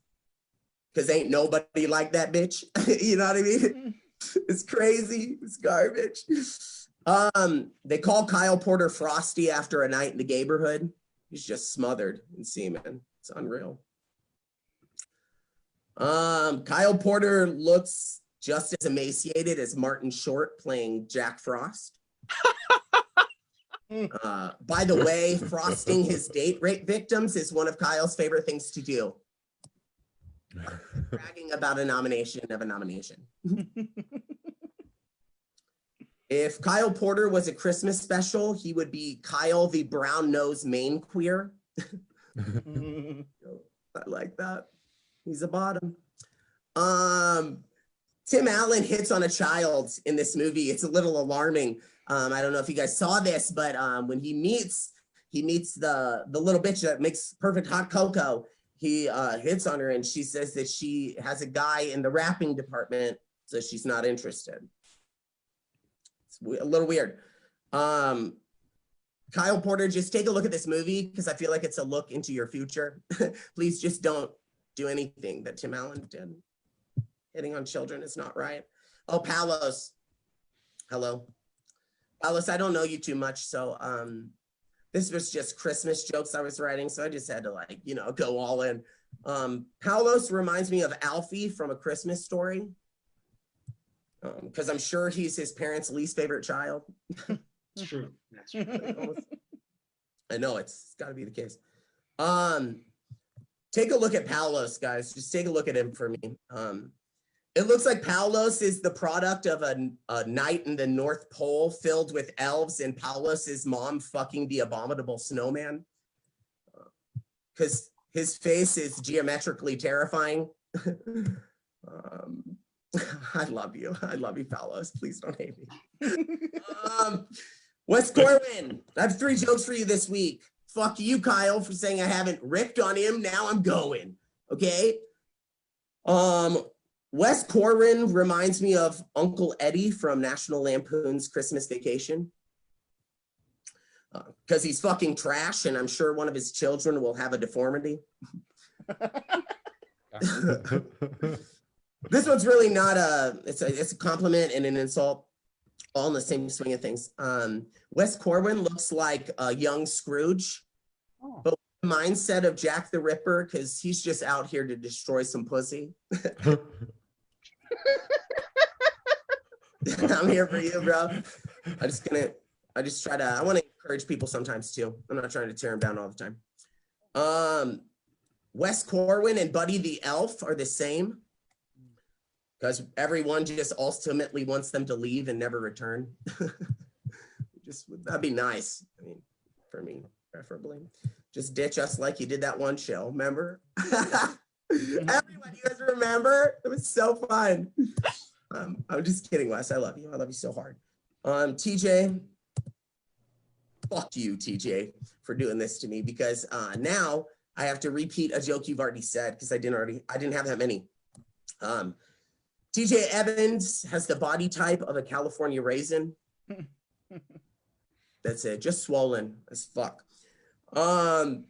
Because ain't nobody like that bitch. You know what I mean? It's crazy. It's garbage. They call Kyle Porter Frosty after a night in the neighborhood. He's just smothered in semen. It's unreal. Kyle Porter looks just as emaciated as Martin Short playing Jack Frost. By the way, frosting his date rape victims is one of Kyle's favorite things to do. Bragging about a nomination of a nomination. If Kyle Porter was a Christmas special, he would be Kyle the brown-nosed Maine queer. I like that. He's a bottom. Tim Allen hits on a child in this movie. It's a little alarming. I don't know if you guys saw this, but when he meets the little bitch that makes perfect hot cocoa, he hits on her and she says that she has a guy in the wrapping department, so she's not interested. It's a little weird. Kyle Porter, just take a look at this movie because I feel like it's a look into your future. Please just don't do anything that Tim Allen did. Hitting on children is not right. Oh, Palos. Hello. Palos, I don't know you too much, so this was just Christmas jokes I was writing, so I just had to go all in. Palos reminds me of Alfie from A Christmas Story, because I'm sure he's his parents' least favorite child. It's true. That's true. I know it's got to be the case. Take a look at Palos, guys. Just take a look at him for me. It looks like Palos is the product of a night in the North Pole filled with elves and Paulos's mom fucking the abominable snowman. Because his face is geometrically terrifying. I love you. I love you, Palos. Please don't hate me. Wes Corwin, I have 3 jokes for you this week. Fuck you, Kyle, for saying I haven't ripped on him. Now I'm going. Okay? Wes Corwin reminds me of Uncle Eddie from National Lampoon's Christmas Vacation. Because he's fucking trash, and I'm sure one of his children will have a deformity. This one's really not it's a compliment and an insult, all in the same swing of things. Wes Corwin looks like a young Scrooge, but with the mindset of Jack the Ripper, because he's just out here to destroy some pussy. I'm here for you, bro. I want to encourage people sometimes too. I'm not trying to tear them down all the time. Wes Corwin and Buddy the Elf are the same because everyone just ultimately wants them to leave and never return. That'd be nice. I mean, for me, preferably. Just ditch us like you did that one show, remember? Everyone, you guys remember? It was so fun. I'm just kidding, Wes. I love you. I love you so hard. TJ, fuck you, TJ, for doing this to me because now I have to repeat a joke you've already said because I didn't have that many. TJ Evans has the body type of a California raisin. That's it, just swollen as fuck. TJ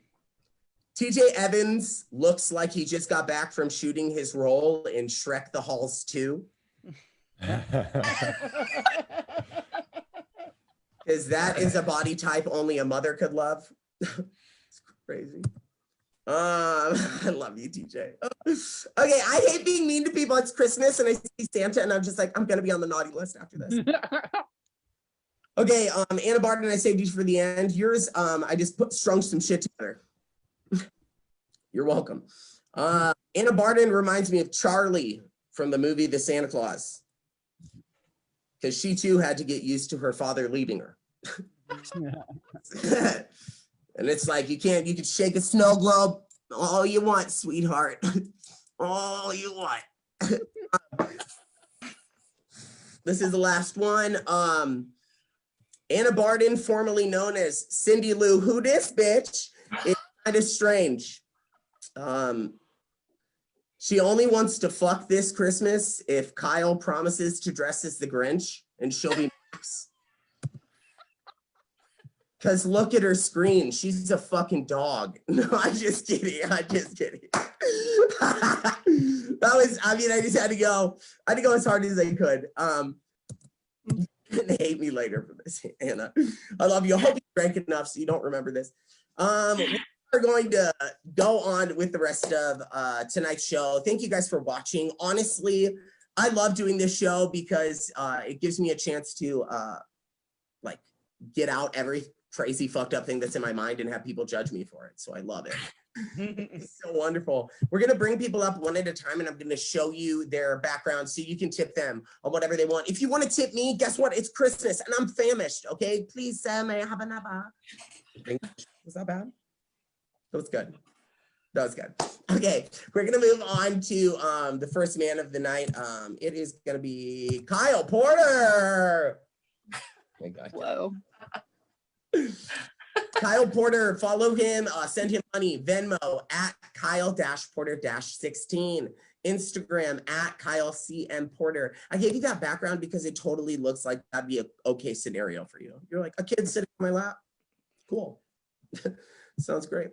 Evans looks like he just got back from shooting his role in Shrek the Halls 2. Because that is a body type only a mother could love. It's crazy. I love you, TJ. Okay, I hate being mean to people. It's Christmas and I see Santa and I'm just like, I'm gonna be on the naughty list after this. Okay, Anna Barton, I saved you for the end. Yours, I just strung some shit together. You're welcome. Anna Barton reminds me of Charlie from the movie The Santa Claus. Because she too had to get used to her father leaving her. And it's like, you can shake a snow globe all you want, sweetheart. All you want. This is the last one. Anna Barton, formerly known as Cindy Lou Who Dis Bitch, is kind of strange. She only wants to fuck this Christmas if Kyle promises to dress as the Grinch and she'll be Max. Because look at her screen. She's a fucking dog. No, I'm just kidding. I'm just kidding. I just had to go as hard as I could. And hate me later for this, Anna. I love you. I hope you drank enough so you don't remember this. We're going to go on with the rest of tonight's show. Thank you guys for watching. Honestly, I love doing this show because it gives me a chance to like get out every crazy fucked up thing that's in my mind and have people judge me for it. So I love it. It's so wonderful. We're going to bring people up one at a time and I'm going to show you their background so you can tip them on whatever they want. If you want to tip me, guess what? It's Christmas and I'm famished. Okay, please, may I have another? Was that bad? That was good. That was good. Okay, we're gonna move on to the first man of the night. It is gonna be Kyle Porter. Oh my God. Whoa. Kyle Porter, follow him, send him money, Venmo at Kyle-Porter-16, Instagram at Kyle CM Porter. I gave you that background because it totally looks like that'd be an okay scenario for you. You're like, a kid sitting on my lap. Cool. Sounds great.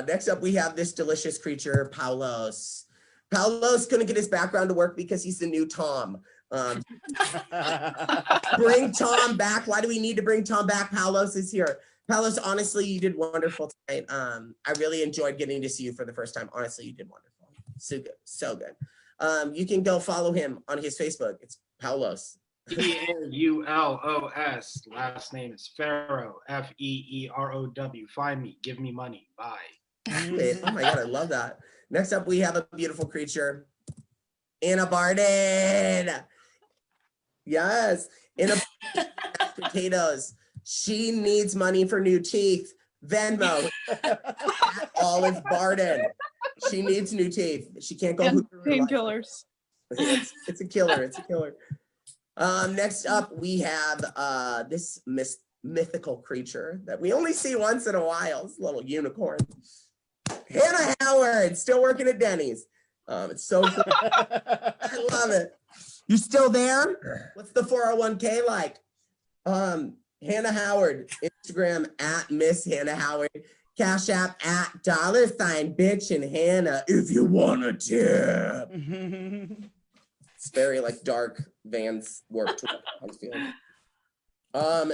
Next up, we have this delicious creature, Paulos. Paulos couldn't get his background to work because he's the new Tom. Bring Tom back. Why do we need to bring Tom back? Paulos is here. Paulos, honestly, you did wonderful tonight. I really enjoyed getting to see you for the first time. Honestly, you did wonderful. So good. So good. You can go follow him on his Facebook. It's Paulos. Paulos. Last name is Pharaoh. Feerow. Find me. Give me money. Bye. Oh my God, I love that. Next up, we have a beautiful creature, Anna Barton. Yes, Anna potatoes. She needs money for new teeth. Venmo. Olive Barton. She needs new teeth. She can't go. And painkillers. It's a killer. It's a killer. Next up, we have this mythical creature that we only see once in a while. It's a little unicorn. Hannah Howard, still working at Denny's. It's so cool. I love it. You still there? What's the 401k like? Hannah Howard, Instagram at Miss Hannah Howard, Cash App at $bitch and Hannah if you want a tip. It's very like dark Vans Warped Tour.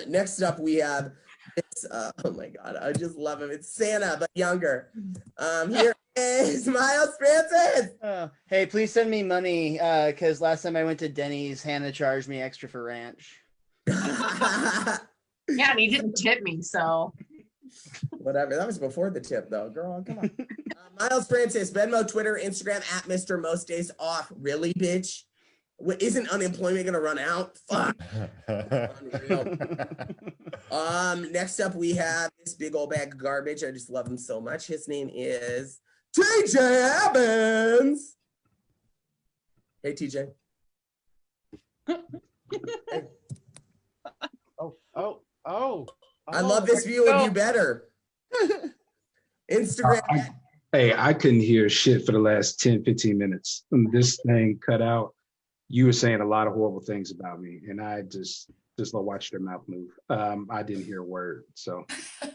Next up we have It's, oh my God, I just love him. It's Santa, but younger. Here is Miles Francis. Hey, please send me money because last time I went to Denny's, Hannah charged me extra for ranch. Yeah, and he didn't tip me, so. Whatever. That was before the tip, though. Girl, come on. Miles Francis, Venmo, Twitter, Instagram, at Mr. Most Days Off. Really, bitch? Isn't unemployment going to run out? Fuck. Unreal. Next up, we have this big old bag of garbage. I just love him so much. His name is TJ Evans. Hey, TJ. Hey. Oh. I love this view of you better. Instagram. Hey, I couldn't hear shit for the last 10, 15 minutes. When this thing cut out, you were saying a lot of horrible things about me, and I just watched your mouth move. I didn't hear a word, so.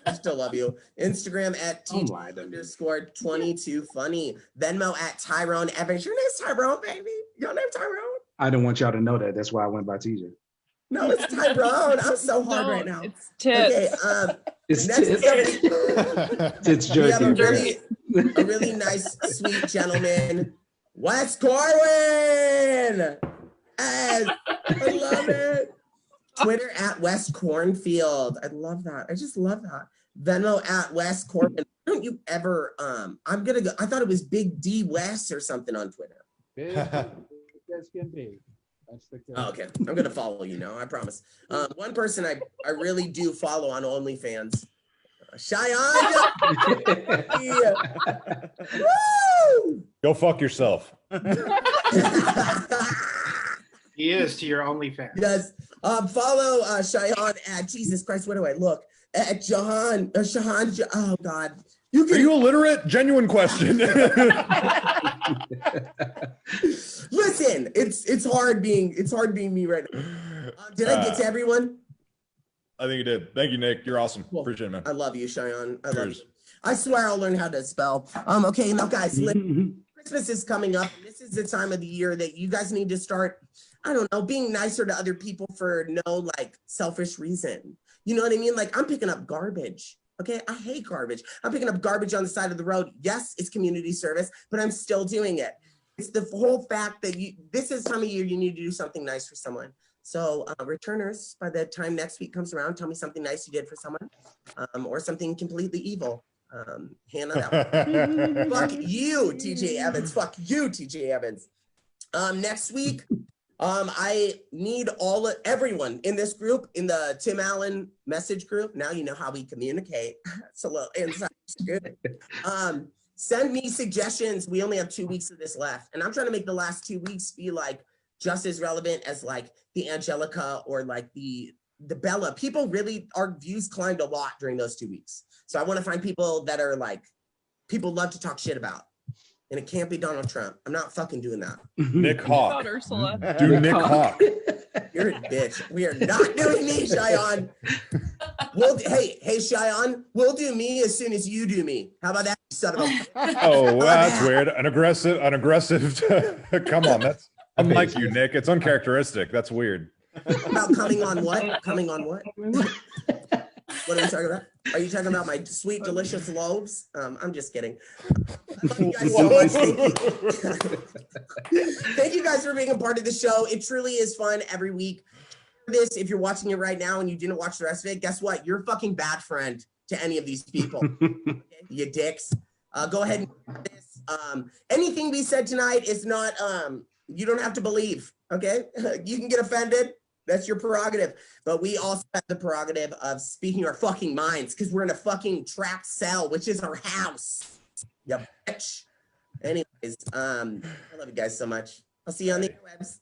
I still love you. Instagram at TJ_22funny. Venmo at Tyrone Evans. Your name's Tyrone, baby. Your name's Tyrone. I didn't want y'all to know that. That's why I went by TJ. No, it's Tyrone. I'm so hard right now. It's tits. Okay, It's next tits. Tits we have jerky. a really nice, sweet gentleman, Wes Corwin. Yes, I love it. Twitter at Wes Cornfield. I love that. I just love that. Venmo at Wes Corwin. Don't you ever? I'm gonna go. I thought it was Big D West or something on Twitter. Big as can be. That's the Oh, okay, I'm gonna follow you now. I promise. One person I really do follow on OnlyFans. Cheyenne. Yeah. Woo! Go fuck yourself. He is to your OnlyFans. Yes. Follow Cheyenne at Jesus Christ. What do I look at? Shahan. Oh God. Are you illiterate? Genuine question. Listen, it's hard being me right now. Did I get to everyone? I think you did. Thank you, Nick. You're awesome. Cool. Appreciate it, man. I love you, Cheyenne. I love Cheers. you. I swear I'll learn how to spell. Okay, now guys, Christmas is coming up. This is the time of the year that you guys need to start, I don't know, being nicer to other people for no like selfish reason. You know what I mean? Like I'm picking up garbage. Okay, I hate garbage. I'm picking up garbage on the side of the road. Yes, it's community service, but I'm still doing it. It's the whole fact that this is time of year you need to do something nice for someone. So returners, by the time next week comes around, tell me something nice you did for someone or something completely evil. Hannah, that fuck you, TJ Evans. Fuck you, TJ Evans. Next week, I need everyone in this group, in the Tim Allen message group. Now you know how we communicate. It's a little inside scoop. Send me suggestions. We only have 2 weeks of this left. And I'm trying to make the last 2 weeks be like just as relevant as like the Angelica or like the Bella. People really, our views climbed a lot during those 2 weeks. So I want to find people that are like, people love to talk shit about. And it can't be Donald Trump. I'm not fucking doing that. Nick Hawk. Ursula. Do Nick Hawk. You're a bitch. We are not doing me, Cheyenne. Hey, Cheyenne, we'll do me as soon as you do me. How about that, son of a... Oh, that's weird. An aggressive. Come on, that's unlike you, Nick. It's uncharacteristic. That's weird. About coming on what? Coming on what? What are you talking about? Are you talking about my sweet, delicious loaves? I'm just kidding. I love you guys so much. Thank you guys for being a part of the show. It truly is fun every week. This, if you're watching it right now and you didn't watch the rest of it, guess what? You're a fucking bad friend to any of these people. Okay? You dicks. Go ahead and do this. Anything we said tonight is not, you don't have to believe, okay? You can get offended. That's your prerogative. But we also have the prerogative of speaking our fucking minds because we're in a fucking trapped cell, which is our house. You bitch. Anyways, I love you guys so much. I'll see you on the webs.